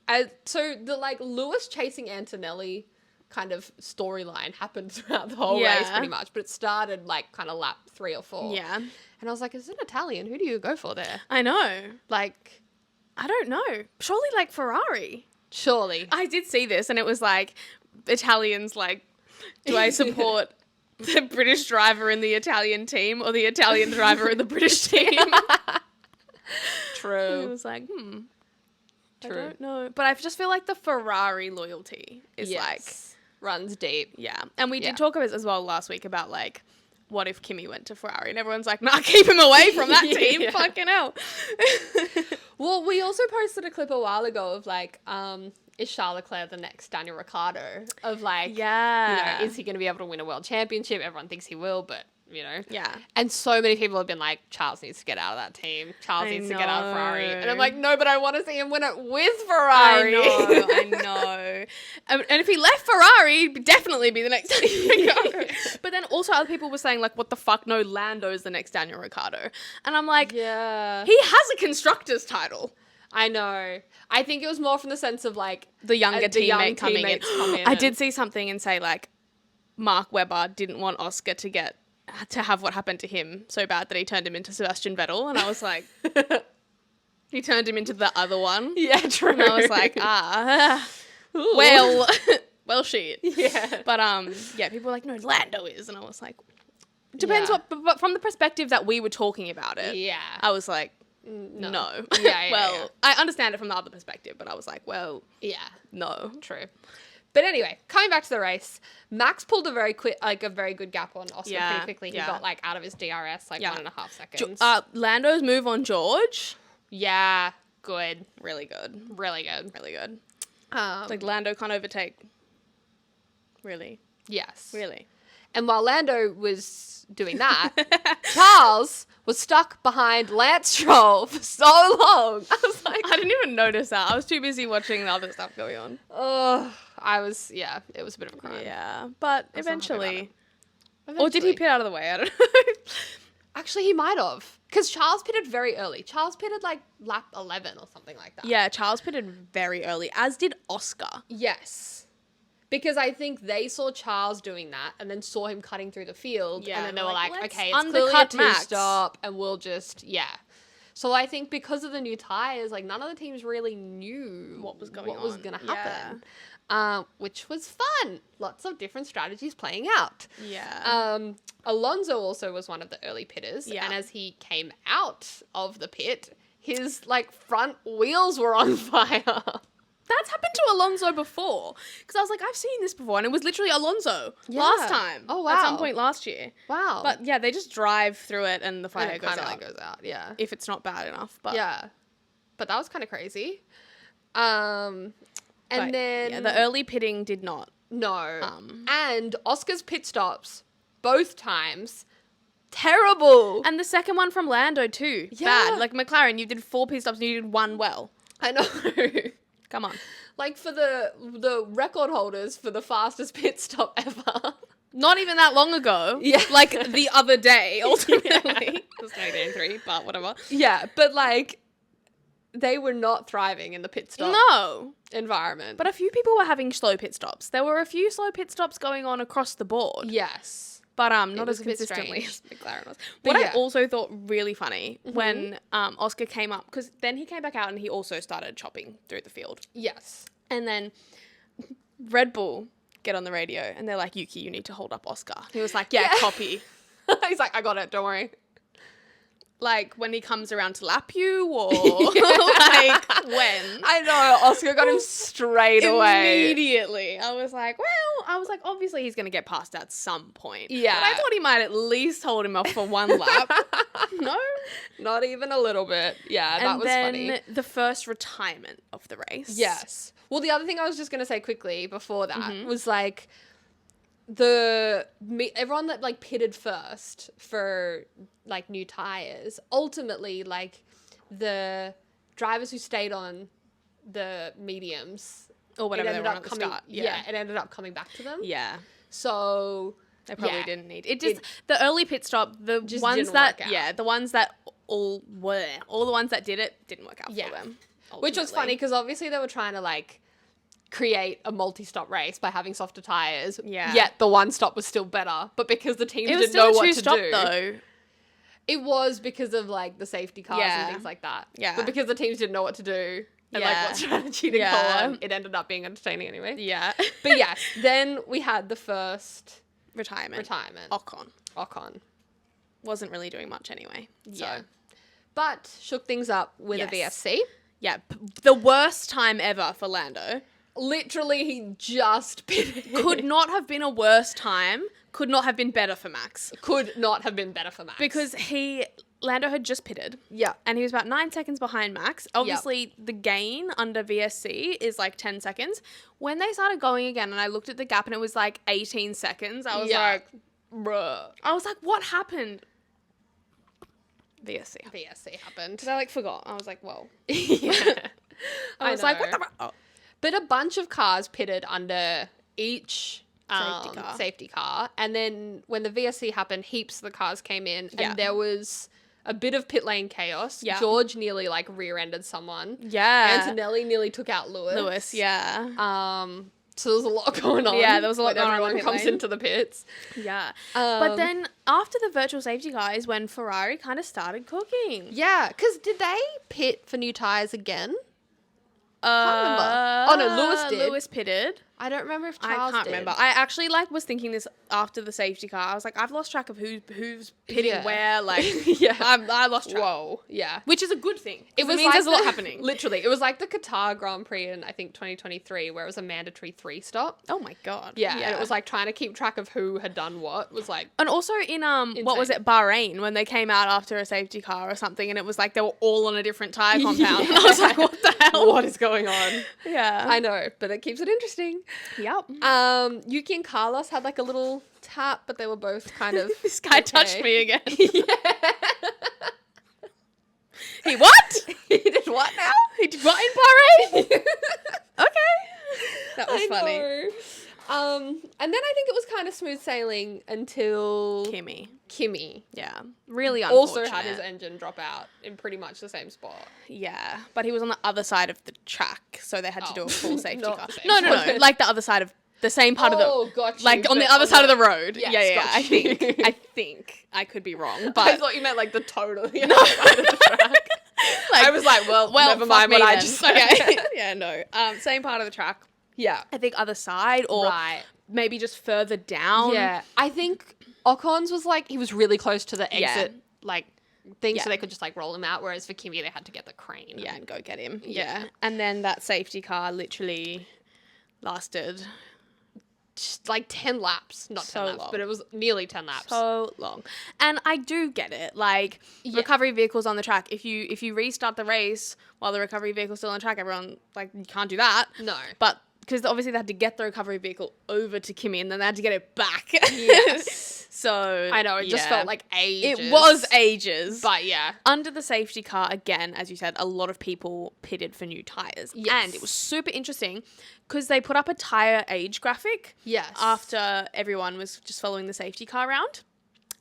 so the like Lewis chasing Antonelli kind of storyline happened throughout the whole Yeah. race pretty much, but it started like kind of lap 3 or 4. Yeah. And I was like, is it Italian? Who do you go for there? I know. Like, I don't know. Surely, like, Ferrari. surely. I did see this, and it was like, Italians, like, do I support the British driver in the Italian team or the Italian driver in the British team? It True. was like, I True. don't know. But I just feel like the Ferrari loyalty is like, runs deep. yeah. And we Yeah. did talk about as well last week about like, what if Kimi went to Ferrari? And everyone's like, nah, keep him away from that team. Yeah. Fucking hell. Well, we also posted a clip a while ago of like, is Charles Leclerc the next Daniel Ricciardo? Of like, Yeah. is he going to be able to win a world championship? Everyone thinks he will, but Yeah. And so many people have been like, Charles needs to get out of that team. Charles I needs to get out of Ferrari. And I'm know. like, no, but I want to see him win it with Ferrari. I know. And if he left Ferrari, he'd definitely be the next Daniel Ricciardo. But then also other people were saying like, what the fuck? No, Lando's the next Daniel Ricciardo. And I'm like, Yeah. he has a constructor's title. I know. I think it was more from the sense of like, The younger the young teammate coming in. teammates come in I and- did see something and say like, Mark Webber didn't want Oscar to have what happened to him so bad that he turned him into Sebastian Vettel. And I was like, he turned him into the other one. yeah, true. And I was like, well, shit. Yeah. But yeah, people were like, no, Lando is, and I was like, depends Yeah. but from the perspective that we were talking about it, Yeah. I was like, No. no. Yeah, well, yeah. I understand it from the other perspective, but I was like, well, Yeah. no. True. But anyway, coming back to the race, Max pulled a very good gap on Oscar Yeah, pretty quickly. He yeah. got like out of his DRS like Yeah. 1.5 seconds. Lando's move on George, yeah, good, really good, really good. really good. Um, Like Lando can't overtake. Really, yes, really. And while Lando was doing that, Charles was stuck behind Lance Stroll for so long. I was like, I didn't even notice that. I was too busy watching the other stuff going on. oh, it was a bit of a crime. Yeah, but I was not happy about eventually. it. Or did he Eventually. pit out of the way? I don't know. Actually, he might have. Because Charles pitted very early. Charles pitted like lap 11 or something like that. Yeah, Charles pitted very early, as did Oscar. Yes. Because I think they saw Charles doing that and then saw him cutting through the field. Yeah, And then they were like, like, let's okay, it's clearly a undercut Max. two-stop and we'll just, yeah. So I think because of the new tyres, like none of the teams really knew What was going was on. going to happen. Which was fun. Lots of different strategies playing out. Yeah. Alonso also was one of the early pitters. Yeah. And as he came out of the pit, his like front wheels were on fire. That's happened to Alonso before. Because I was like, I've seen this before. And it was literally Alonso Yeah. last time. Oh, At some wow. point last year. Wow. But yeah, they just drive through it and the fire and it goes kind of out. like goes out, yeah. If it's not bad enough. But Yeah. But that was kind of crazy. And but, then yeah, the early pitting did not. no. And Oscar's pit stops both times terrible. And the second one from Lando too. Yeah. Bad. Like McLaren, you did 4 pit stops and you did 1 well. I know. Come on. Like for the record holders for the fastest pit stop ever. Not even that long ago. Yeah. Like the other day, ultimately. It was 2023, but whatever. Yeah, but like they were not thriving in the pit stop No. environment. But a few people were having slow pit stops. There were a few slow pit stops going on across the board. yes. But It not was as a bit consistently strange. as McLaren was. But What yeah. I also thought really funny when Oscar came up, because then he came back out and he also started chopping through the field. Yes. And then Red Bull get on the radio and they're like, Yuki, you need to hold up Oscar. He was like, yeah. Copy. He's like, I got it, don't worry. Like when he comes around to lap you or like when? I know, Oscar got him straight away. Immediately. I was like, obviously he's going to get past at some point. Yeah. But I thought he might at least hold him off for one lap. No? Not even a little bit. Yeah, that was funny. And then the first retirement of the race. Yes. Well, the other thing I was just going to say quickly before that was like everyone that like pitted first for like new tires, ultimately like the drivers who stayed on the mediums Or whatever it they ended were up at the coming, start. yeah, it ended up coming back to them. Yeah. So They probably yeah. didn't need it. Just the early pit stop, the Just ones didn't that work out. the ones that all the ones that did it didn't work out Yeah. for them. Which was funny ultimately. because obviously they were trying to like create a multi-stop race by having softer tires. Yeah. Yet the one stop was still better, but because the teams It was didn't know still a what to two-stop do, though. it was because of like the safety cars Yeah. and things like that. Yeah. But because the teams didn't know what to do and like Yeah. what strategy to Yeah. go on, it ended up being entertaining anyway. Yeah. But yes, then we had the first retirement. Ocon. Wasn't really doing much anyway. So. Yeah. But shook things up with a Yes. VSC. Yeah, the worst time ever for Lando. Literally, he just pitted. Could not have been a worse time. Could not have been better for Max. Could not have been better for Max. Because Lando had just pitted. Yeah. And he was about 9 seconds behind Max. Obviously, the gain under VSC is like 10 seconds. When they started going again and I looked at the gap and it was like 18 seconds, I was like, bruh. I was like, what happened? VSC. VSC happened. Because I like forgot. I was like, whoa. Yeah. I was like, what the? Oh. But a bunch of cars pitted under each Safety car. safety car. And then when the VSC happened, heaps of the cars came in Yeah. and there was a bit of pit lane chaos. Yeah. George nearly like rear-ended someone. Yeah. Antonelli nearly took out Lewis. Yeah. So there was a lot going on. Yeah, there was a lot when going on in the everyone pit comes lane. into the pits. Yeah. But Um, then after the virtual safety car is when Ferrari kind of started cooking. Yeah, because did they pit for new tyres again? remember. Oh, no, Lewis did. Lewis pitted. I don't remember if Charles I can't did. remember. I actually was thinking this after the safety car. I was like, I've lost track of who's pitting Yeah. where. Like, Yeah. I lost track. Whoa, yeah. Which is a good thing. It means like there's a lot the- happening. Literally, it was like the Qatar Grand Prix in I think 2023, where it was a mandatory 3-stop. Oh my god. Yeah, and it was like trying to keep track of who had done what. Was like, And also in what was Insane. it, Bahrain, when they came out after a safety car or something, and it was like they were all on a different tire compound. And I was like, what the hell? what is going on? Yeah. I know, but it keeps it interesting. Yep. Yuki and Carlos had like a little tap, but they were both kind of. This guy okay. touched me again. Yeah. He what? He did what now? He did what in Bahrain? Okay. That was I funny. know. And then I think it was kind of smooth sailing until Kimi. Yeah. Really Also unfortunate. had his engine drop out in pretty much the same spot. Yeah, but he was on the other side of the track, so they had to do a full safety Not car. the same No, spot. like the other side of the same part of the. Oh, got you. Like on the but other side of the road. Yes, yeah. got I you. think I could be wrong, I but thought you meant like the totally other side of the track. I was like, well, never fuck mind me what I then. just said. Okay. Yeah, no. Same part of the track. Yeah. I think other side or Right. maybe just further down. Yeah. I think Ocon's was like, he was really close to the Yeah. exit, like, thing, Yeah. so they could just like roll him out, whereas for Kimi, they had to get the crane. Yeah, and go get him. Yeah. Yeah. And then that safety car literally lasted Just like 10 laps. Not 10 So laps, long. but it was nearly 10 laps. so long. And I do get it. Like recovery vehicles on the track. If you restart the race while the recovery vehicle's still on the track, everyone like you can't do that. No. But because obviously they had to get the recovery vehicle over to Kimi and then they had to get it back. Yes. So I know, it just yeah. felt like ages. It was ages. But yeah. Under the safety car, again, as you said, a lot of people pitted for new tyres. Yes. And it was super interesting because they put up a tyre age graphic Yes. after everyone was just following the safety car round.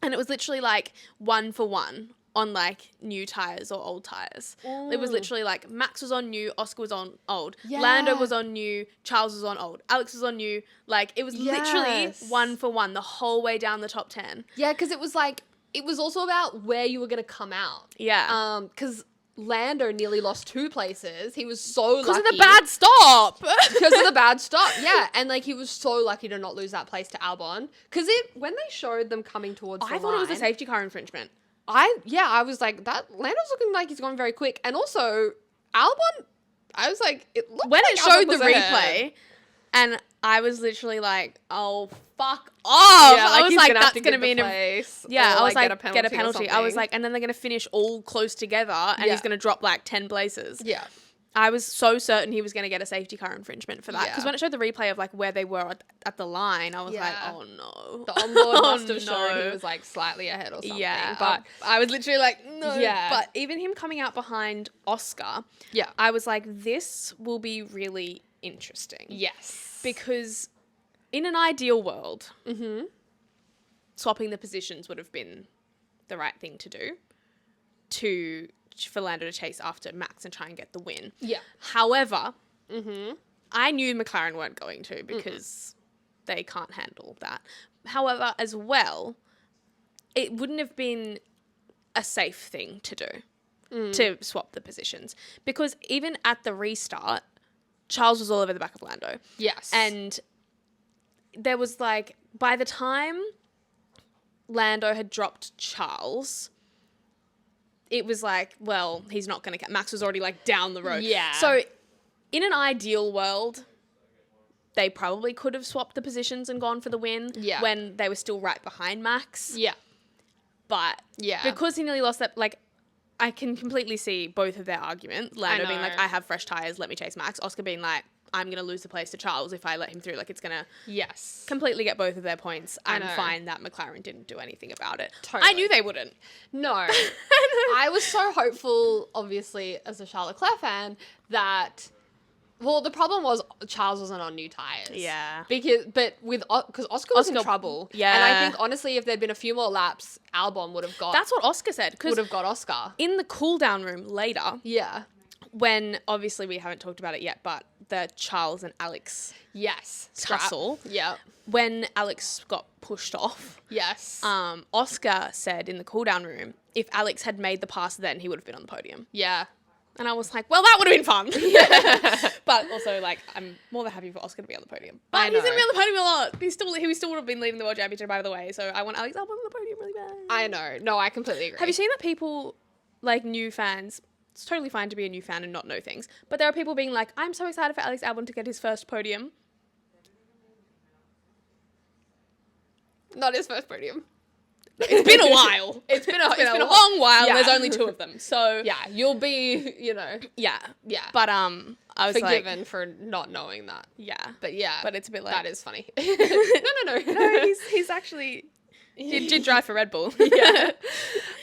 And it was literally like 1 for 1 on like new tires or old tires. It was literally like Max was on new, Oscar was on old, Lando was on new, Charles was on old, Alex was on new. Like it was literally 1 for 1 the whole way down the top 10. Yeah, because it was like, it was also about where you were going to come out. Yeah. Because Lando nearly lost 2 places. He was so lucky. Because of the bad stop. Because of the bad stop, yeah. And like he was so lucky to not lose that place to Albon. Because when they showed them coming towards the line, I thought it was a safety car infringement. I was like, that Lando's looking like he's gone very quick. And also, Albon, I was like, it looked when like it showed Albon the was ahead. replay, and I was literally like, oh, fuck off. Yeah, I was he's like, gonna have that's to going to give be the an... place. Yeah, or, I was like, get a penalty. I was like, and then they're going to finish all close together, and he's going to drop like 10 places. yeah. I was so certain he was going to get a safety car infringement for that. Because Yeah. when it showed the replay of like where they were at the line, I was like, Yeah. oh no. The onboard must have Oh, shown he no. was like slightly ahead or something. Yeah, but I was literally like, no. Yeah. But even him coming out behind Oscar, yeah. I was like, this will be really interesting. Yes. Because in an ideal world, Mm-hmm. swapping the positions would have been the right thing to do for Lando to chase after Max and try and get the win. Yeah. However, Mm-hmm. I knew McLaren weren't going to because they can't handle that. However, as well, it wouldn't have been a safe thing to do to swap the positions, because even at the restart, Charles was all over the back of Lando. Yes. And there was like, by the time Lando had dropped Charles, it was like, well, he's not going to get... Max was already like down the road. Yeah. So in an ideal world, they probably could have swapped the positions and gone for the win when they were still right behind Max. yeah. But Yeah. because he nearly lost that, like, I can completely see both of their arguments. Lando being like, know. I have fresh tyres, let me chase Max. Oscar being like, I'm going to lose the place to Charles if I let him through. Like, it's going to Yes. completely get both of their points and know. find that McLaren didn't do anything about it. Totally. I knew they wouldn't. No. I was so hopeful, obviously, as a Charles Leclerc fan, that... Well, the problem was Charles wasn't on new tyres. Yeah. Because Oscar was in Oscar- trouble. yeah. And I think, honestly, if there'd been a few more laps, Albon would have got... That's what Oscar said. would Because have got Oscar. in the cool down room later, Yeah. when obviously we haven't talked about it yet, but the Charles and Alex Yes. Scrap. tussle, Yeah. when Alex got pushed off, Yes. Oscar said in the cool down room, if Alex had made the pass then, he would have been on the podium. yeah. And I was like, well, that would have been fun. But also, like, I'm more than happy for Oscar to be on the podium. But I he's going to know. be on the podium a lot. He still would have been leading the World Championship, by the way. So I want Alex Albon on the podium really bad. I know. No, I completely agree. Have you seen that people, like, new fans, it's totally fine to be a new fan and not know things, but there are people being like, I'm so excited for Alex Albon to get his first podium. Not his first podium. It's been a while. It's been a long while. Yeah. There's only 2 of them. So, Yeah, you'll be, yeah. yeah. But, I was forgiven like, for not knowing that. yeah. But yeah. But it's a bit like, that is funny. no. no, he's actually, he did drive for Red Bull. yeah.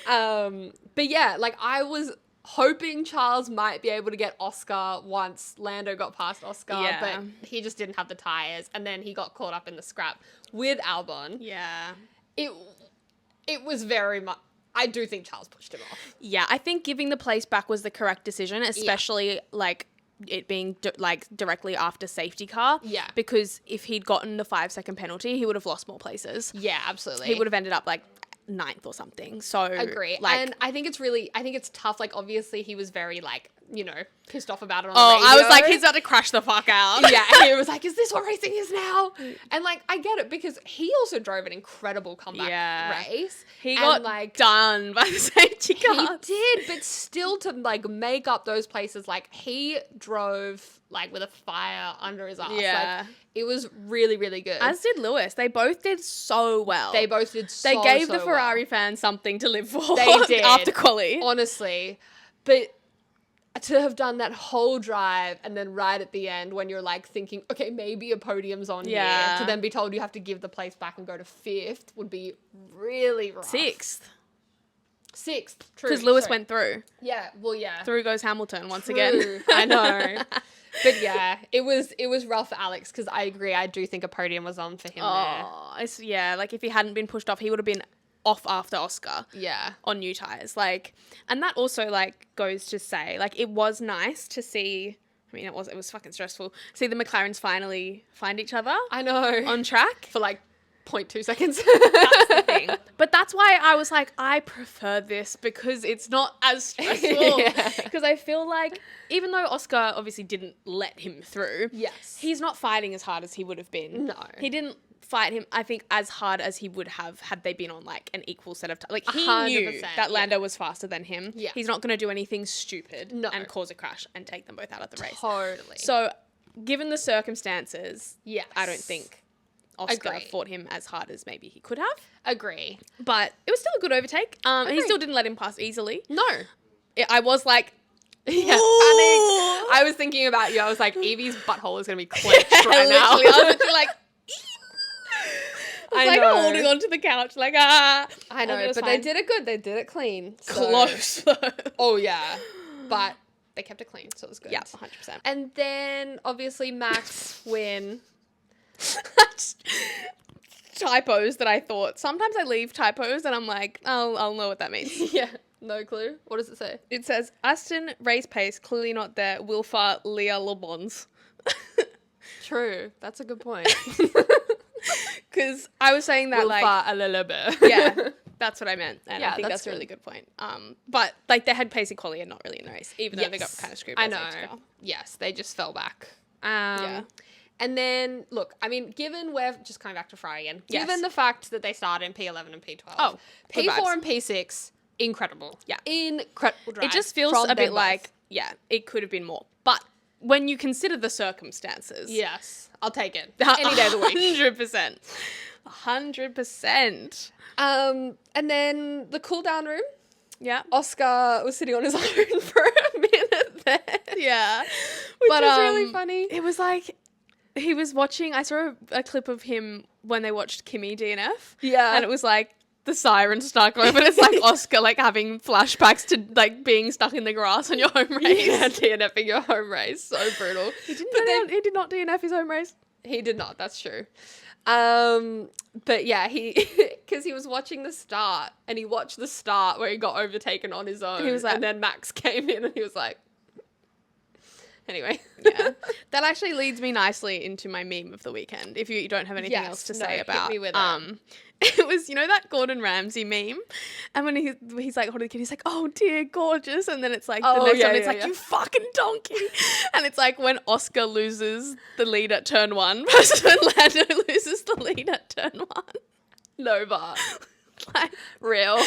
But yeah, like I was hoping Charles might be able to get Oscar once Lando got past Oscar, Yeah. but he just didn't have the tyres, and then he got caught up in the scrap with Albon. Yeah. It was very much... I do think Charles pushed him off. Yeah, I think giving the place back was the correct decision, especially, like, it being, directly after safety car. Yeah. Because if he'd gotten the 5-second penalty, he would have lost more places. Yeah, absolutely. He would have ended up, like, 9th or something. So, Agree. like... And I think it's tough. Like, obviously, he was very, like, pissed off about it on oh, the radio. I was like, he's about to crash the fuck out. Yeah, and he was like, is this what racing is now? And, like, I get it, because he also drove an incredible comeback race. He and, got, like, done by the safety car. He did, but still to, like, make up those places, like, he drove, like, with a fire under his ass. Yeah. Like, it was really, really good. As did Lewis. They both did so well. They both did so They gave so the Ferrari well. fans something to live for. They did. After quali. Honestly. But to have done that whole drive and then right at the end when you're like thinking, okay, maybe a podium's on here, to then be told you have to give the place back and go to 5th would be really rough. 6th. 6th, true. Because Lewis sorry. went through. Yeah, well, yeah. Through goes Hamilton once True. again. I know. But yeah, it was rough for Alex, because I agree. I do think a podium was on for him there. Oh, like if he hadn't been pushed off, he would have been off after Oscar Yeah. on new tyres. Like, and that also, like, goes to say, like, it was nice to see, I mean, it was fucking stressful, see the McLarens finally find each other I know. on track. For like 0.2 seconds. That's the thing. But that's why I was like, I prefer this because it's not as stressful. Yeah. Because I feel like, even though Oscar obviously didn't let him through, Yes. he's not fighting as hard as he would have been. No. He didn't fight him, I think, as hard as he would have had they been on, like, an equal set of time. Like, he knew 100%, that Lando was faster than him. Yeah. He's not going to do anything stupid No. and cause a crash and take them both out of the race. Totally. So, given the circumstances, yes. I don't think Oscar Agree. fought him as hard as maybe he could have. Agree. But it was still a good overtake. And he Agree. still didn't let him pass easily. No. I was like, Yeah. Ooh. I was thinking about you. I was like, Evie's butthole is going to be clenched right now. literally, I was literally like, I like know. holding onto the couch, like, ah. I know, And it was but they fine. did it good. They did it clean. So- Close, though. Oh, yeah. But they kept it clean, so it was good. Yeah, 100%. And then, obviously, Max win. Typos that I thought. Sometimes I leave typos and I'm like, I'll know what that means. Yeah. No clue. What does it say? It says, Aston race pace, clearly not there. Wilfar Leah Le Bons. True. That's a good point. Because I was saying that, We'll like, fart a little bit. yeah, that's what I meant. And Yeah, I think that's that's a really good. good point. But, like, they had pace equality and not really in the race, even though they got Yes. kind of screwed I by know. safety car. Yes, they just fell back. Yeah. And then, look, I mean, given we're just coming back to Ferrari again, Yes. given the fact that they started in P11 and P12, Oh, good P4 vibes. and P6, incredible. Yeah. Incredible drive It just feels from a bit them like, both. yeah, it could have been more. But when you consider the circumstances. Yes, I'll take it. Any day of the week. 100%. 100%. And then the cool down room, Yeah. Oscar was sitting on his own for a minute there. Yeah. Which was really funny. It was like, he was watching, I saw a clip of him when they watched Kimmy DNF. Yeah. And it was like, the sirens start going, but it's like Oscar like having flashbacks to like being stuck in the grass on your home race. Yeah, DNFing your home race. So brutal. He did not DNF his home race. He did not, that's true. But yeah, because he was watching the start and he watched the start where he got overtaken on his own. He was like- and then Max came in and he was like, anyway. Yeah. That actually leads me nicely into my meme of the weekend. If you don't have anything Yes, else to no, say hit about me with it. It was, you know, that Gordon Ramsay meme? And when he's like holding the kid, he's like, oh dear, gorgeous. And then it's like, the Oh, next yeah, one, it's yeah, like, yeah. you fucking donkey. And it's like when Oscar loses the lead at turn 1 versus when Lando loses the lead at turn 1. No bar. Like, Real.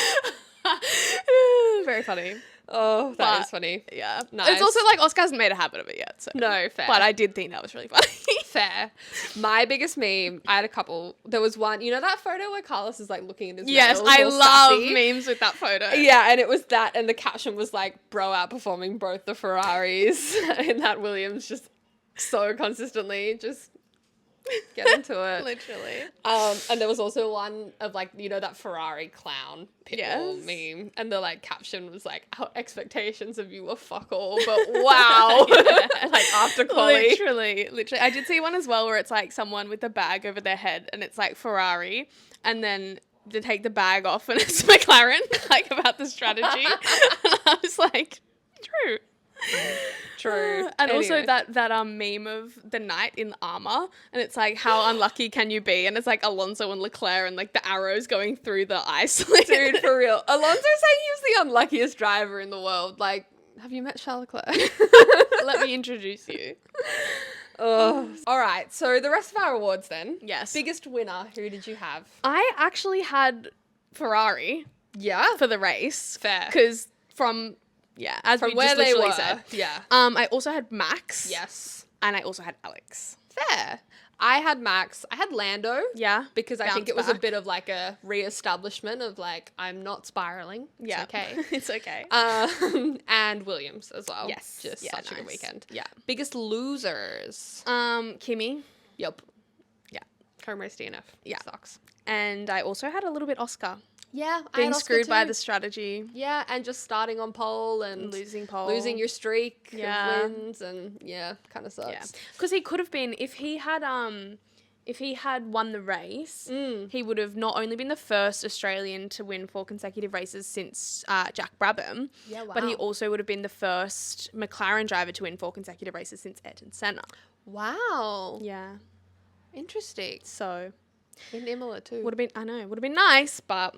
very funny. Oh, that But- is funny. Yeah. Nice. It's also like Oscar hasn't made a habit of it yet. So. No, fair. But I did think that was really funny. Fair. My biggest meme, I had a couple. There was one, you know that photo where Carlos is like looking at his Yes, nails, I all love sassy? memes with that photo. Yeah, and it was that, and the caption was like, bro outperforming both the Ferraris, and that Williams just so consistently just get into it. Literally. And there was also one of like, you know, that Ferrari clown pitbull Yes. meme, and the like caption was like, our expectations of you were fuck all, but wow. Like after quali. Literally. I did see one as well where it's like someone with a bag over their head and it's like Ferrari and then they take the bag off and it's McLaren, like about the strategy. And I was like, true. True. And also Anyway. that meme of the knight in armor and it's like how unlucky can you be, and it's like Alonso and Leclerc and like the arrows going through the ice. Dude, for real. Alonso saying he was the unluckiest driver in the world. Like, have you met Charles Leclerc? Let me introduce you. Oh. All right. So the rest of our awards then. Yes. Biggest winner. Who did you have? I actually had Ferrari Yeah. for the race. Fair. Because as From we where just they literally were. said. Yeah. I also had Max. Yes. And I also had Alex. Fair. I had Max. I had Lando. Yeah. Because I think Bounce it was a back. bit of like a re-establishment of like, I'm not spiraling. It's Yeah. okay. It's okay. And Williams as well. Yes. Just Yeah, such a good nice. weekend. Yeah. Biggest losers. Kimmy. Yup. Yeah. Home race DNF. Yeah. Sucks. And I also had a little bit Oscar. Yeah. Being screwed by the strategy. Yeah, and just starting on pole and Losing pole. losing your streak Yeah. of wins, and yeah, kind of sucks. Yeah. Because he could have been, if he had if he had won the race, Mm. he would have not only been the first Australian to win 4 consecutive races since Jack Brabham, Yeah, wow. but he also would have been the first McLaren driver to win 4 consecutive races since Ayrton Senna. Wow. Yeah. Interesting. So In Imola too. would have been nice, but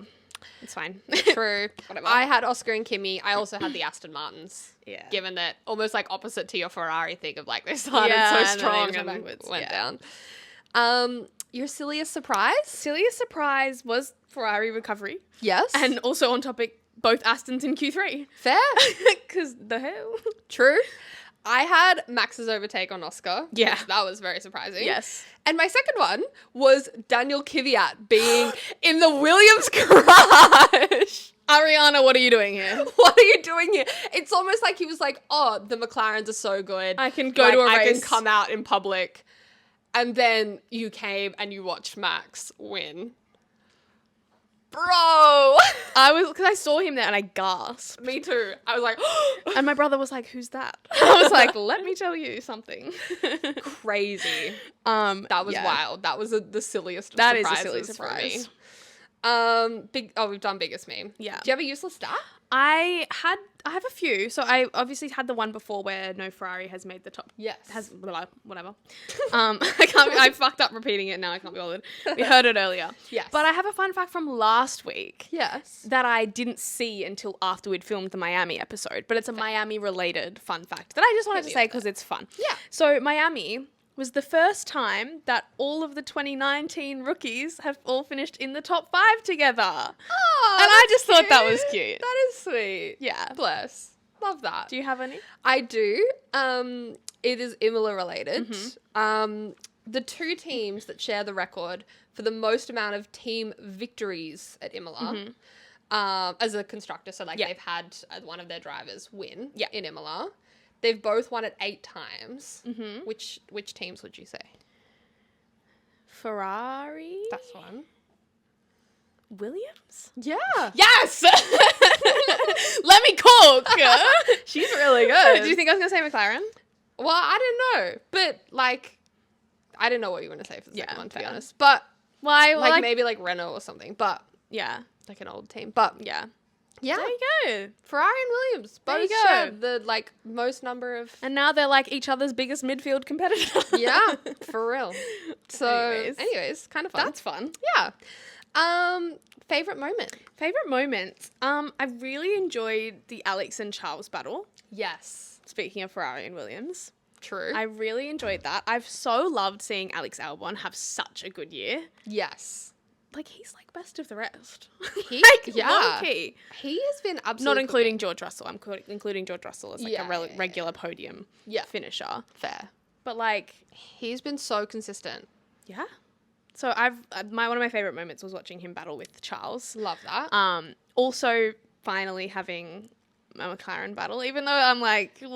it's fine. True. Whatever. I had Oscar and Kimmy. I also had the Aston Martins. Yeah. Given that almost like opposite to your Ferrari thing of like they started Yeah, so and then they strong just and went backwards. went Yeah. down. Your silliest surprise? Silliest surprise was Ferrari recovery, Yes. and also on topic, both Astons in Q3. fair. Because the hell? True. I had Max's overtake on Oscar. Yeah. which that was very surprising. Yes. And my second one was Daniel Kvyat being in the Williams garage. Ariana, what are you doing here? What are you doing here? It's almost like he was like, oh, the McLarens are so good. I can go to a I can race." come out in public. And then you came and you watched Max win. Bro! Because I saw him there and I gasped. Me too. I was like, And my brother was like, "Who's that?" I was like, "Let me tell you something." crazy. That That was wild. That was the silliest of That is surprises a silly for me. surprise. We've done biggest meme. Yeah. Do you have a useless stat? I have a few. So I obviously had the one before where no Ferrari has made the top. Yes. Has whatever. I fucked up repeating it now. I can't be bothered. We heard it earlier. Yes. But I have a fun fact from last week Yes. that I didn't see until after we'd filmed the Miami episode. But it's a Miami related fun fact that I just wanted Hit to me say with because it's fun. Yeah. So Miami was the first time that all of the 2019 rookies have all finished in the top 5 together. Oh, And I just thought that was cute. That is sweet. Yeah. Bless. Love that. Do you have any? I do. It is Imola related. Mm-hmm. The 2 teams that share the record for the most amount of team victories at Imola as a constructor. So, like, Yeah. they've had one of their drivers win Yeah. in Imola. They've both won it 8 times. Mm-hmm. Which teams would you say? Ferrari? That's one. Williams? Yeah. Yes! Let me cook! She's really good. Do you think I was going to say McLaren? Well, I don't know. But, like, I didn't know what you were going to say for the second Yeah, one, to be fair. honest. But, Why? like, maybe, like, Renault or something. But, Yeah. like, an old team. But, Yeah. yeah. There you go. Ferrari and Williams There both you go. shared the, like, most number of... And now they're like each other's biggest midfield competitor. Yeah, for real. So, Anyways. anyways, kind of fun. That's fun. Yeah. Favorite moment? Favorite moments? I really enjoyed the Alex and Charles battle. Yes. Speaking of Ferrari and Williams. True. I really enjoyed that. I've so loved seeing Alex Albon have such a good year. Yes. Like, he's like best of the rest. He, like, yeah. low-key. He has been absolutely... Not including George Russell. I'm including George Russell as like Yeah, a yeah, regular podium Yeah. finisher. fair. But like, He's been so consistent. yeah. So one of my favorite moments was watching him battle with Charles. Love that. Also finally having a McLaren battle, even though I'm like, blah,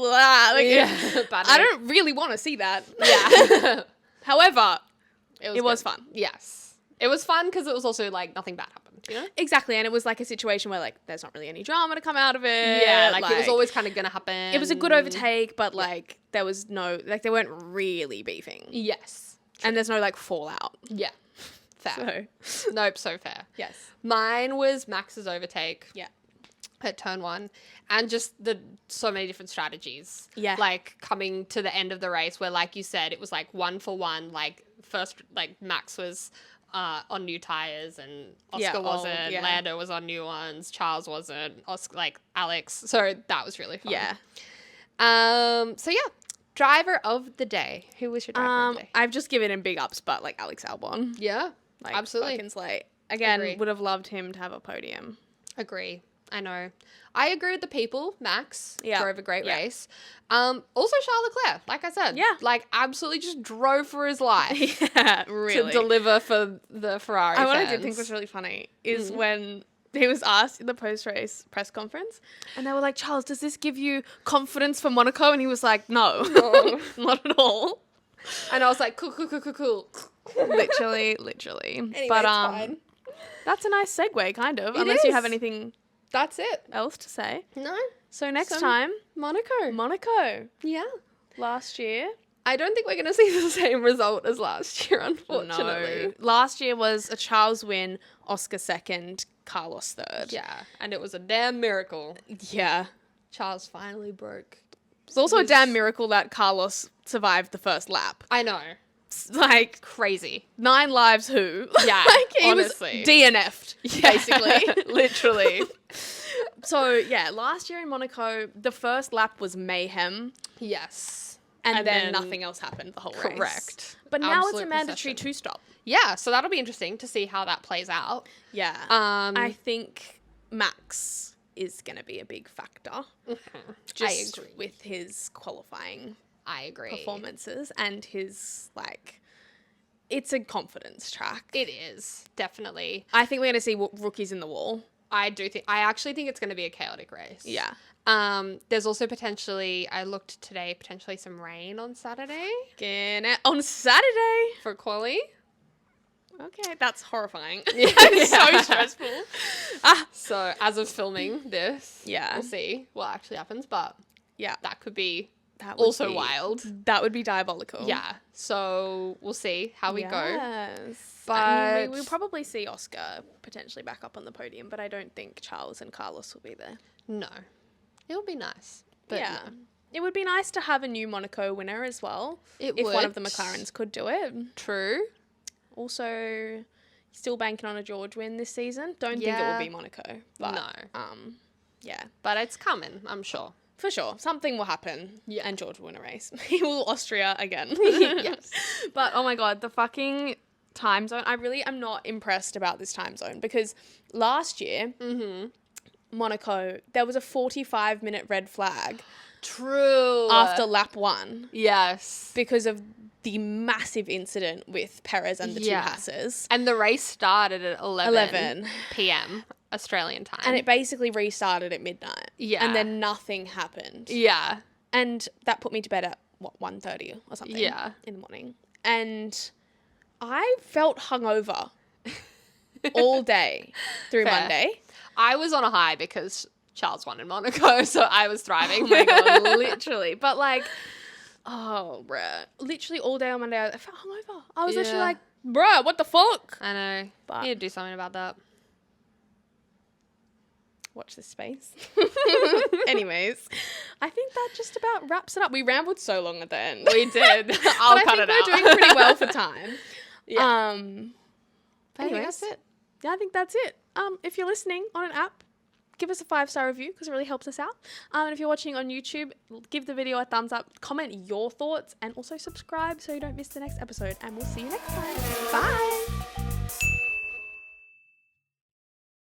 like I don't really want to see that. Yeah. However, It was good. fun. Yes. It was fun because it was also, like, nothing bad happened, you know? Exactly, and it was like a situation where like there's not really any drama to come out of it. Yeah, like it was always kind of going to happen. It was a good overtake, but like there was no like they weren't really beefing, Yes. and there's no like fallout. Yeah. Fair. So Nope, so fair. yes, Mine was Max's overtake. yeah, At turn 1, and just so many different strategies. Yeah. Like coming to the end of the race where, like you said, it was like 1 for 1. Like first, like Max was on new tires and Oscar Yeah, old, wasn't. yeah. Lando was on new ones. Charles wasn't. Oscar, like Alex. So that was really fun. yeah. So yeah, driver of the day. Who was your driver of the day? I've just given him big ups, but like Alex Albon, Yeah, like absolutely. fucking slay. Again, Agree. would have loved him to have a podium. Agree. I know. I agree with the people. Max drove a great Yeah. race. Also Charles Leclerc, like I said. Yeah. Like absolutely just drove for his life Yeah, to really. deliver for the Ferrari What I fans. did think was really funny is when he was asked in the post-race press conference, and they were like, "Charles, does this give you confidence for Monaco?" And he was like, "No, not at all." And I was like, cool. Literally. Anyway, But it's fine. that's a nice segue, kind of. It Unless you is. have anything That's it. else to say. No. So next Some- time, Monaco. Monaco. Yeah. Last year, I don't think we're going to see the same result as last year, unfortunately. No. Last year was a Charles win, Oscar second, Carlos third. Yeah, and it was a damn miracle. Yeah. Charles finally broke. It's also a damn miracle that Carlos survived the first lap. I know. Like, Crazy. 9 lives who? Yeah, like, he honestly. was DNF'd, basically. Literally. So, yeah, last year in Monaco, the first lap was mayhem. Yes. And then nothing else happened the whole race. Correct. But now it's Absolute a mandatory procession. 2-stop. Yeah, so that'll be interesting to see how that plays out. Yeah. I think Max is going to be a big factor. I Just agree. with his qualifying I agree. performances and his, like, it's a confidence track. It is, definitely. I think we're going to see rookies in the wall. I actually think it's going to be a chaotic race. Yeah. There's also potentially, I looked today, potentially some rain on Saturday On Saturday. for quali. Okay, that's horrifying. Yeah. So stressful. So as of filming this, Yeah. we'll see what actually happens, but Yeah. that could be That would also be- wild. That would be diabolical. Yeah. So we'll see how we go. Yes. But- I mean, we'll probably see Oscar potentially back up on the podium, but I don't think Charles and Carlos will be there. No. It'll be nice. But yeah. no. It would be nice to have a new Monaco winner as well. It if one of the would. McLarens could do it. True. Also, still banking on a George win this season. Don't think it Yeah. will be Monaco. But, No. yeah. But it's coming, I'm sure. For sure. Something will happen. Yeah. And George will win a race. He will Austria again. Yes. But, oh my God, the fucking time zone. I really am not impressed about this time zone because last year, Monaco, there was a 45-minute red flag True. after lap 1 Yes. because of the massive incident with Perez and the two Yeah. Hasses. And the race started at 11 11. p.m. Australian time. And it basically restarted at midnight. Yeah. And then nothing happened. Yeah. And that put me to bed at, 1:30 or something Yeah. in the morning. And I felt hungover all day through Fair. Monday. I was on a high because Charles won in Monaco, so I was thriving. Oh my God, literally. But like, oh, bruh. Literally all day on Monday, I felt hungover. I was literally Yeah. like, bruh, what the fuck? I know. But- Need to do something about that. Watch this space. Anyways, I think that just about wraps it up. We rambled so long at the end. We did. I'll but cut I it think out. we're doing pretty well for time. Yeah. I think Anyways, that's it. Yeah, I think that's it. If you're listening on an app, give us a 5-star review because it really helps us out. And if you're watching on YouTube, give the video a thumbs up, comment your thoughts, and also subscribe so you don't miss the next episode. And we'll see you next time. Bye.